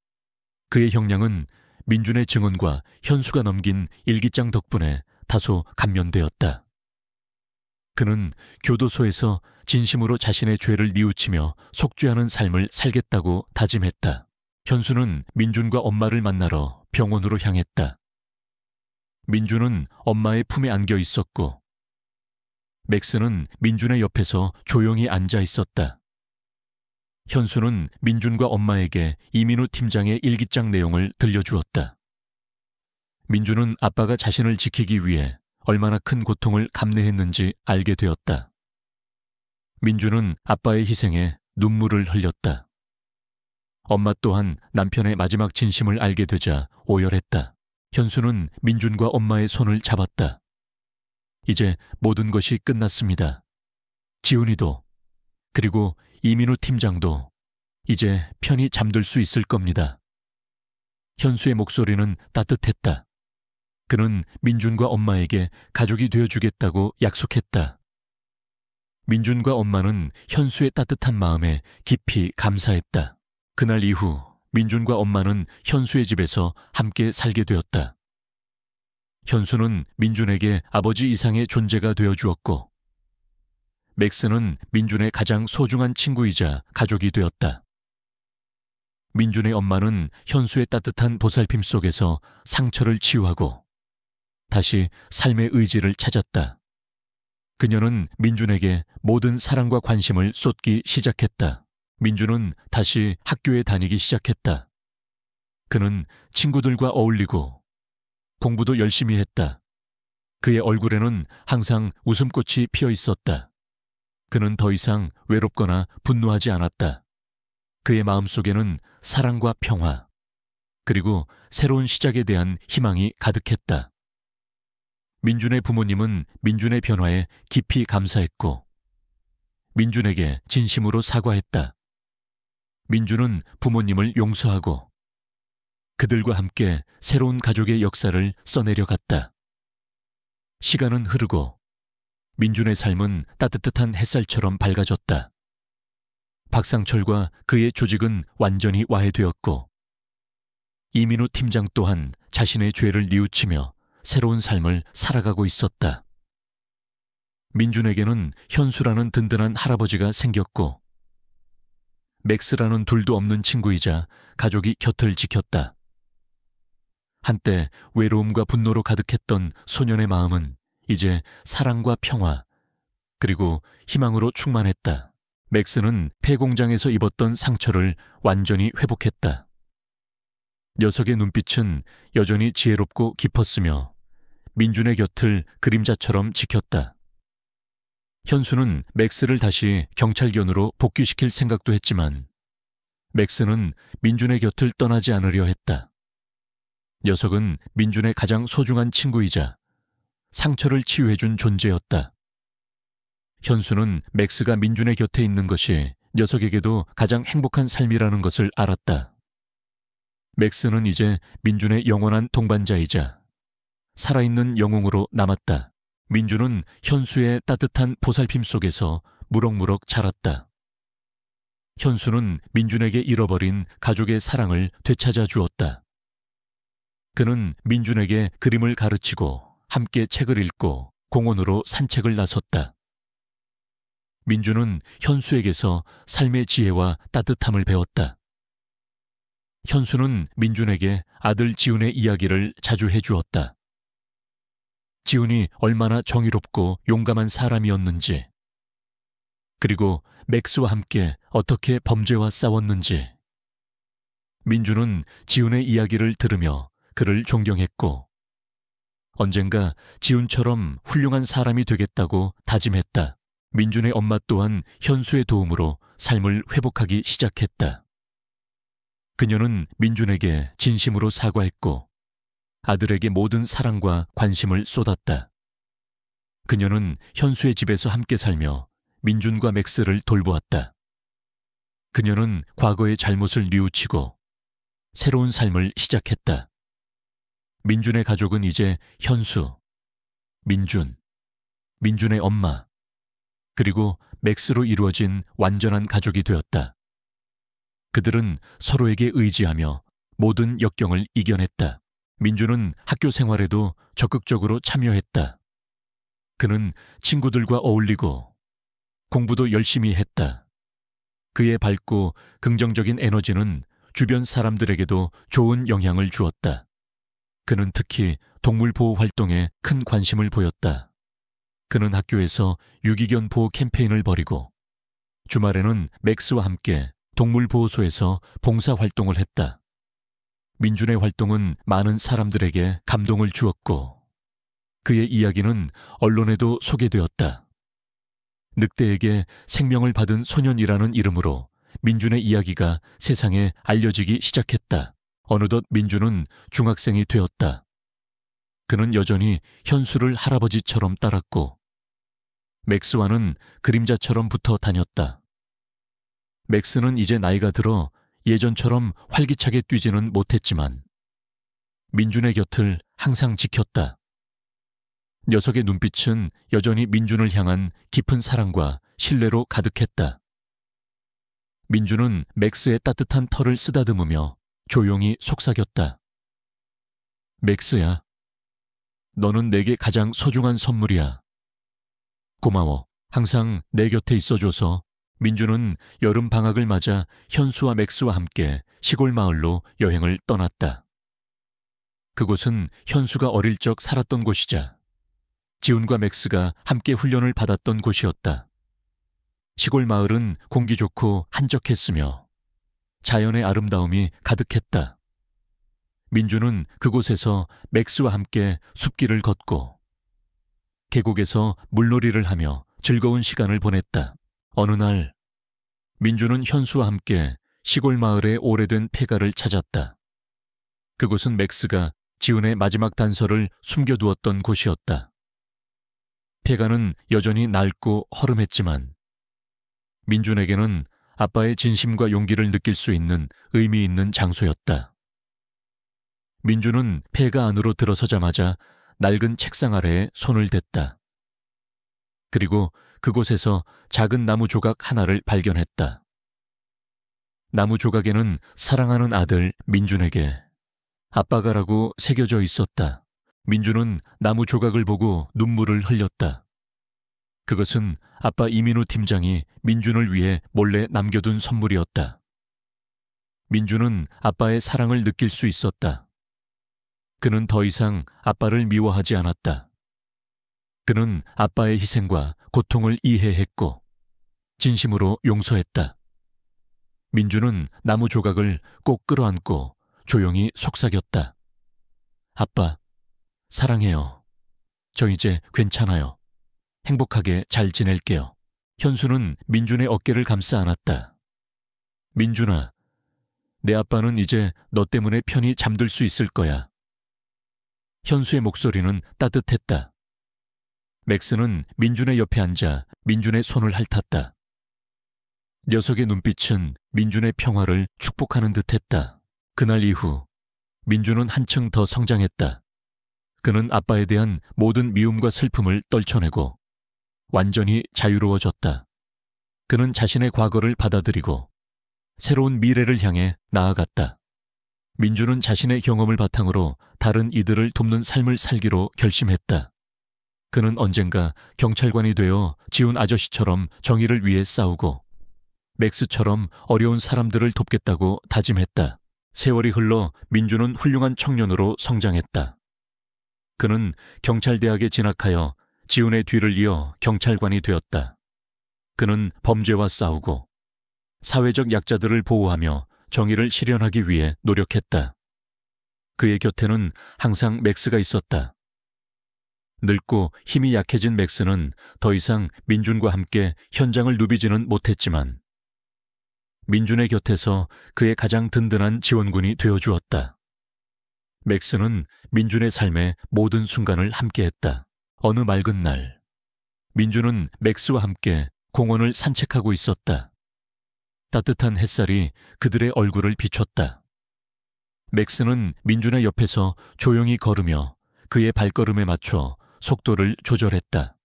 Speaker 1: 그의 형량은 민준의 증언과 현수가 넘긴 일기장 덕분에 다소 감면되었다. 그는 교도소에서 진심으로 자신의 죄를 뉘우치며 속죄하는 삶을 살겠다고 다짐했다. 현수는 민준과 엄마를 만나러 병원으로 향했다. 민준은 엄마의 품에 안겨 있었고 맥스는 민준의 옆에서 조용히 앉아 있었다. 현수는 민준과 엄마에게 이민우 팀장의 일기장 내용을 들려주었다. 민준은 아빠가 자신을 지키기 위해 얼마나 큰 고통을 감내했는지 알게 되었다. 민준은 아빠의 희생에 눈물을 흘렸다. 엄마 또한 남편의 마지막 진심을 알게 되자 오열했다. 현수는 민준과 엄마의 손을 잡았다. 이제 모든 것이 끝났습니다. 지훈이도, 그리고 이민우 팀장도 이제 편히 잠들 수 있을 겁니다. 현수의 목소리는 따뜻했다. 그는 민준과 엄마에게 가족이 되어주겠다고 약속했다. 민준과 엄마는 현수의 따뜻한 마음에 깊이 감사했다. 그날 이후 민준과 엄마는 현수의 집에서 함께 살게 되었다. 현수는 민준에게 아버지 이상의 존재가 되어주었고 맥스는 민준의 가장 소중한 친구이자 가족이 되었다. 민준의 엄마는 현수의 따뜻한 보살핌 속에서 상처를 치유하고 다시 삶의 의지를 찾았다. 그녀는 민준에게 모든 사랑과 관심을 쏟기 시작했다. 민준은 다시 학교에 다니기 시작했다. 그는 친구들과 어울리고 공부도 열심히 했다. 그의 얼굴에는 항상 웃음꽃이 피어 있었다. 그는 더 이상 외롭거나 분노하지 않았다. 그의 마음속에는 사랑과 평화, 그리고 새로운 시작에 대한 희망이 가득했다. 민준의 부모님은 민준의 변화에 깊이 감사했고 민준에게 진심으로 사과했다. 민준은 부모님을 용서하고 그들과 함께 새로운 가족의 역사를 써내려 갔다. 시간은 흐르고 민준의 삶은 따뜻한 햇살처럼 밝아졌다. 박상철과 그의 조직은 완전히 와해되었고 이민우 팀장 또한 자신의 죄를 뉘우치며 새로운 삶을 살아가고 있었다. 민준에게는 현수라는 든든한 할아버지가 생겼고 맥스라는 둘도 없는 친구이자 가족이 곁을 지켰다. 한때 외로움과 분노로 가득했던 소년의 마음은 이제 사랑과 평화, 그리고 희망으로 충만했다. 맥스는 폐공장에서 입었던 상처를 완전히 회복했다. 녀석의 눈빛은 여전히 지혜롭고 깊었으며 민준의 곁을 그림자처럼 지켰다. 현수는 맥스를 다시 경찰견으로 복귀시킬 생각도 했지만 맥스는 민준의 곁을 떠나지 않으려 했다. 녀석은 민준의 가장 소중한 친구이자 상처를 치유해준 존재였다. 현수는 맥스가 민준의 곁에 있는 것이 녀석에게도 가장 행복한 삶이라는 것을 알았다. 맥스는 이제 민준의 영원한 동반자이자 살아있는 영웅으로 남았다. 민준은 현수의 따뜻한 보살핌 속에서 무럭무럭 자랐다. 현수는 민준에게 잃어버린 가족의 사랑을 되찾아 주었다. 그는 민준에게 그림을 가르치고 함께 책을 읽고 공원으로 산책을 나섰다. 민준은 현수에게서 삶의 지혜와 따뜻함을 배웠다. 현수는 민준에게 아들 지훈의 이야기를 자주 해주었다. 지훈이 얼마나 정의롭고 용감한 사람이었는지, 그리고 맥스와 함께 어떻게 범죄와 싸웠는지, 민주는 지훈의 이야기를 들으며 그를 존경했고 언젠가 지훈처럼 훌륭한 사람이 되겠다고 다짐했다. 민준의 엄마 또한 현수의 도움으로 삶을 회복하기 시작했다. 그녀는 민준에게 진심으로 사과했고 아들에게 모든 사랑과 관심을 쏟았다. 그녀는 현수의 집에서 함께 살며 민준과 맥스를 돌보았다. 그녀는 과거의 잘못을 뉘우치고 새로운 삶을 시작했다. 민준의 가족은 이제 현수, 민준, 민준의 엄마, 그리고 맥스로 이루어진 완전한 가족이 되었다. 그들은 서로에게 의지하며 모든 역경을 이겨냈다. 민준은 학교 생활에도 적극적으로 참여했다. 그는 친구들과 어울리고 공부도 열심히 했다. 그의 밝고 긍정적인 에너지는 주변 사람들에게도 좋은 영향을 주었다. 그는 특히 동물 보호 활동에 큰 관심을 보였다. 그는 학교에서 유기견 보호 캠페인을 벌이고 주말에는 맥스와 함께 동물보호소에서 봉사활동을 했다. 민준의 활동은 많은 사람들에게 감동을 주었고 그의 이야기는 언론에도 소개되었다. 늑대에게 생명을 받은 소년이라는 이름으로 민준의 이야기가 세상에 알려지기 시작했다. 어느덧 민준은 중학생이 되었다. 그는 여전히 현수를 할아버지처럼 따랐고 맥스와는 그림자처럼 붙어 다녔다. 맥스는 이제 나이가 들어 예전처럼 활기차게 뛰지는 못했지만 민준의 곁을 항상 지켰다. 녀석의 눈빛은 여전히 민준을 향한 깊은 사랑과 신뢰로 가득했다. 민준은 맥스의 따뜻한 털을 쓰다듬으며 조용히 속삭였다. 맥스야, 너는 내게 가장 소중한 선물이야. 고마워. 항상 내 곁에 있어줘서. 민준은 여름 방학을 맞아 현수와 맥스와 함께 시골 마을로 여행을 떠났다. 그곳은 현수가 어릴 적 살았던 곳이자 지훈과 맥스가 함께 훈련을 받았던 곳이었다. 시골 마을은 공기 좋고 한적했으며 자연의 아름다움이 가득했다. 민준은 그곳에서 맥스와 함께 숲길을 걷고 계곡에서 물놀이를 하며 즐거운 시간을 보냈다. 어느 날 민준은 현수와 함께 시골 마을의 오래된 폐가를 찾았다. 그곳은 맥스가 지훈의 마지막 단서를 숨겨두었던 곳이었다. 폐가는 여전히 낡고 허름했지만 민준에게는 아빠의 진심과 용기를 느낄 수 있는 의미 있는 장소였다. 민준은 폐가 안으로 들어서자마자 낡은 책상 아래에 손을 댔다. 그리고 그곳에서 작은 나무 조각 하나를 발견했다. 나무 조각에는 사랑하는 아들 민준에게 아빠가라고 새겨져 있었다. 민준은 나무 조각을 보고 눈물을 흘렸다. 그것은 아빠 이민우 팀장이 민준을 위해 몰래 남겨둔 선물이었다. 민준은 아빠의 사랑을 느낄 수 있었다. 그는 더 이상 아빠를 미워하지 않았다. 그는 아빠의 희생과 고통을 이해했고 진심으로 용서했다. 민준은 나무 조각을 꼭 끌어안고 조용히 속삭였다. 아빠, 사랑해요. 저 이제 괜찮아요. 행복하게 잘 지낼게요. 현수는 민준의 어깨를 감싸 안았다. 민준아, 내 아빠는 이제 너 때문에 편히 잠들 수 있을 거야. 현수의 목소리는 따뜻했다. 맥스는 민준의 옆에 앉아 민준의 손을 핥았다. 녀석의 눈빛은 민준의 평화를 축복하는 듯했다. 그날 이후 민준은 한층 더 성장했다. 그는 아빠에 대한 모든 미움과 슬픔을 떨쳐내고 완전히 자유로워졌다. 그는 자신의 과거를 받아들이고 새로운 미래를 향해 나아갔다. 민준은 자신의 경험을 바탕으로 다른 이들을 돕는 삶을 살기로 결심했다. 그는 언젠가 경찰관이 되어 지훈 아저씨처럼 정의를 위해 싸우고 맥스처럼 어려운 사람들을 돕겠다고 다짐했다. 세월이 흘러 민준은 훌륭한 청년으로 성장했다. 그는 경찰대학에 진학하여 지훈의 뒤를 이어 경찰관이 되었다. 그는 범죄와 싸우고 사회적 약자들을 보호하며 정의를 실현하기 위해 노력했다. 그의 곁에는 항상 맥스가 있었다. 늙고 힘이 약해진 맥스는 더 이상 민준과 함께 현장을 누비지는 못했지만 민준의 곁에서 그의 가장 든든한 지원군이 되어주었다. 맥스는 민준의 삶의 모든 순간을 함께했다. 어느 맑은 날, 민준은 맥스와 함께 공원을 산책하고 있었다. 따뜻한 햇살이 그들의 얼굴을 비췄다. 맥스는 민준의 옆에서 조용히 걸으며 그의 발걸음에 맞춰 속도를 조절했다.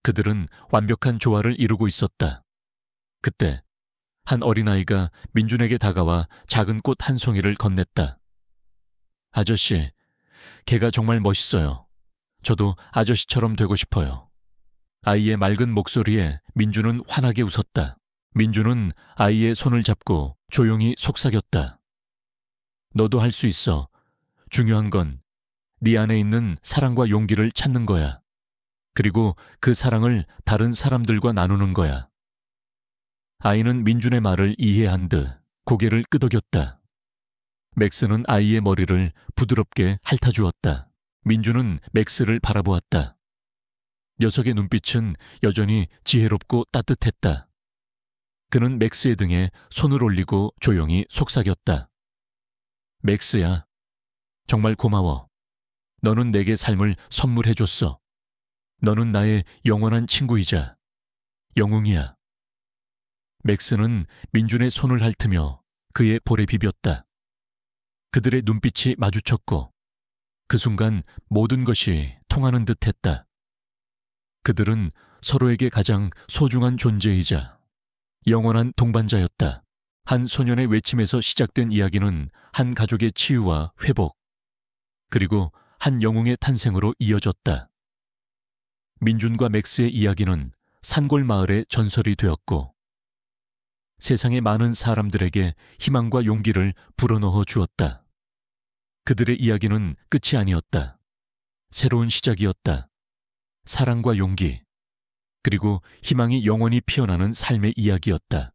Speaker 1: 그들은 완벽한 조화를 이루고 있었다. 그때 한 어린아이가 민준에게 다가와 작은 꽃 한 송이를 건넸다. 아저씨, 걔가 정말 멋있어요. 저도 아저씨처럼 되고 싶어요. 아이의 맑은 목소리에 민준은 환하게 웃었다. 민준은 아이의 손을 잡고 조용히 속삭였다. 너도 할 수 있어. 중요한 건 네 안에 있는 사랑과 용기를 찾는 거야. 그리고 그 사랑을 다른 사람들과 나누는 거야. 아이는 민준의 말을 이해한 듯 고개를 끄덕였다. 맥스는 아이의 머리를 부드럽게 핥아주었다. 민준은 맥스를 바라보았다. 녀석의 눈빛은 여전히 지혜롭고 따뜻했다. 그는 맥스의 등에 손을 올리고 조용히 속삭였다. 맥스야, 정말 고마워. 너는 내게 삶을 선물해줬어. 너는 나의 영원한 친구이자 영웅이야. 맥스는 민준의 손을 핥으며 그의 볼에 비볐다. 그들의 눈빛이 마주쳤고 그 순간 모든 것이 통하는 듯했다. 그들은 서로에게 가장 소중한 존재이자 영원한 동반자였다. 한 소년의 외침에서 시작된 이야기는 한 가족의 치유와 회복, 그리고 한 영웅의 탄생으로 이어졌다. 민준과 맥스의 이야기는 산골 마을의 전설이 되었고 세상의 많은 사람들에게 희망과 용기를 불어넣어 주었다. 그들의 이야기는 끝이 아니었다. 새로운 시작이었다. 사랑과 용기, 그리고 희망이 영원히 피어나는 삶의 이야기였다.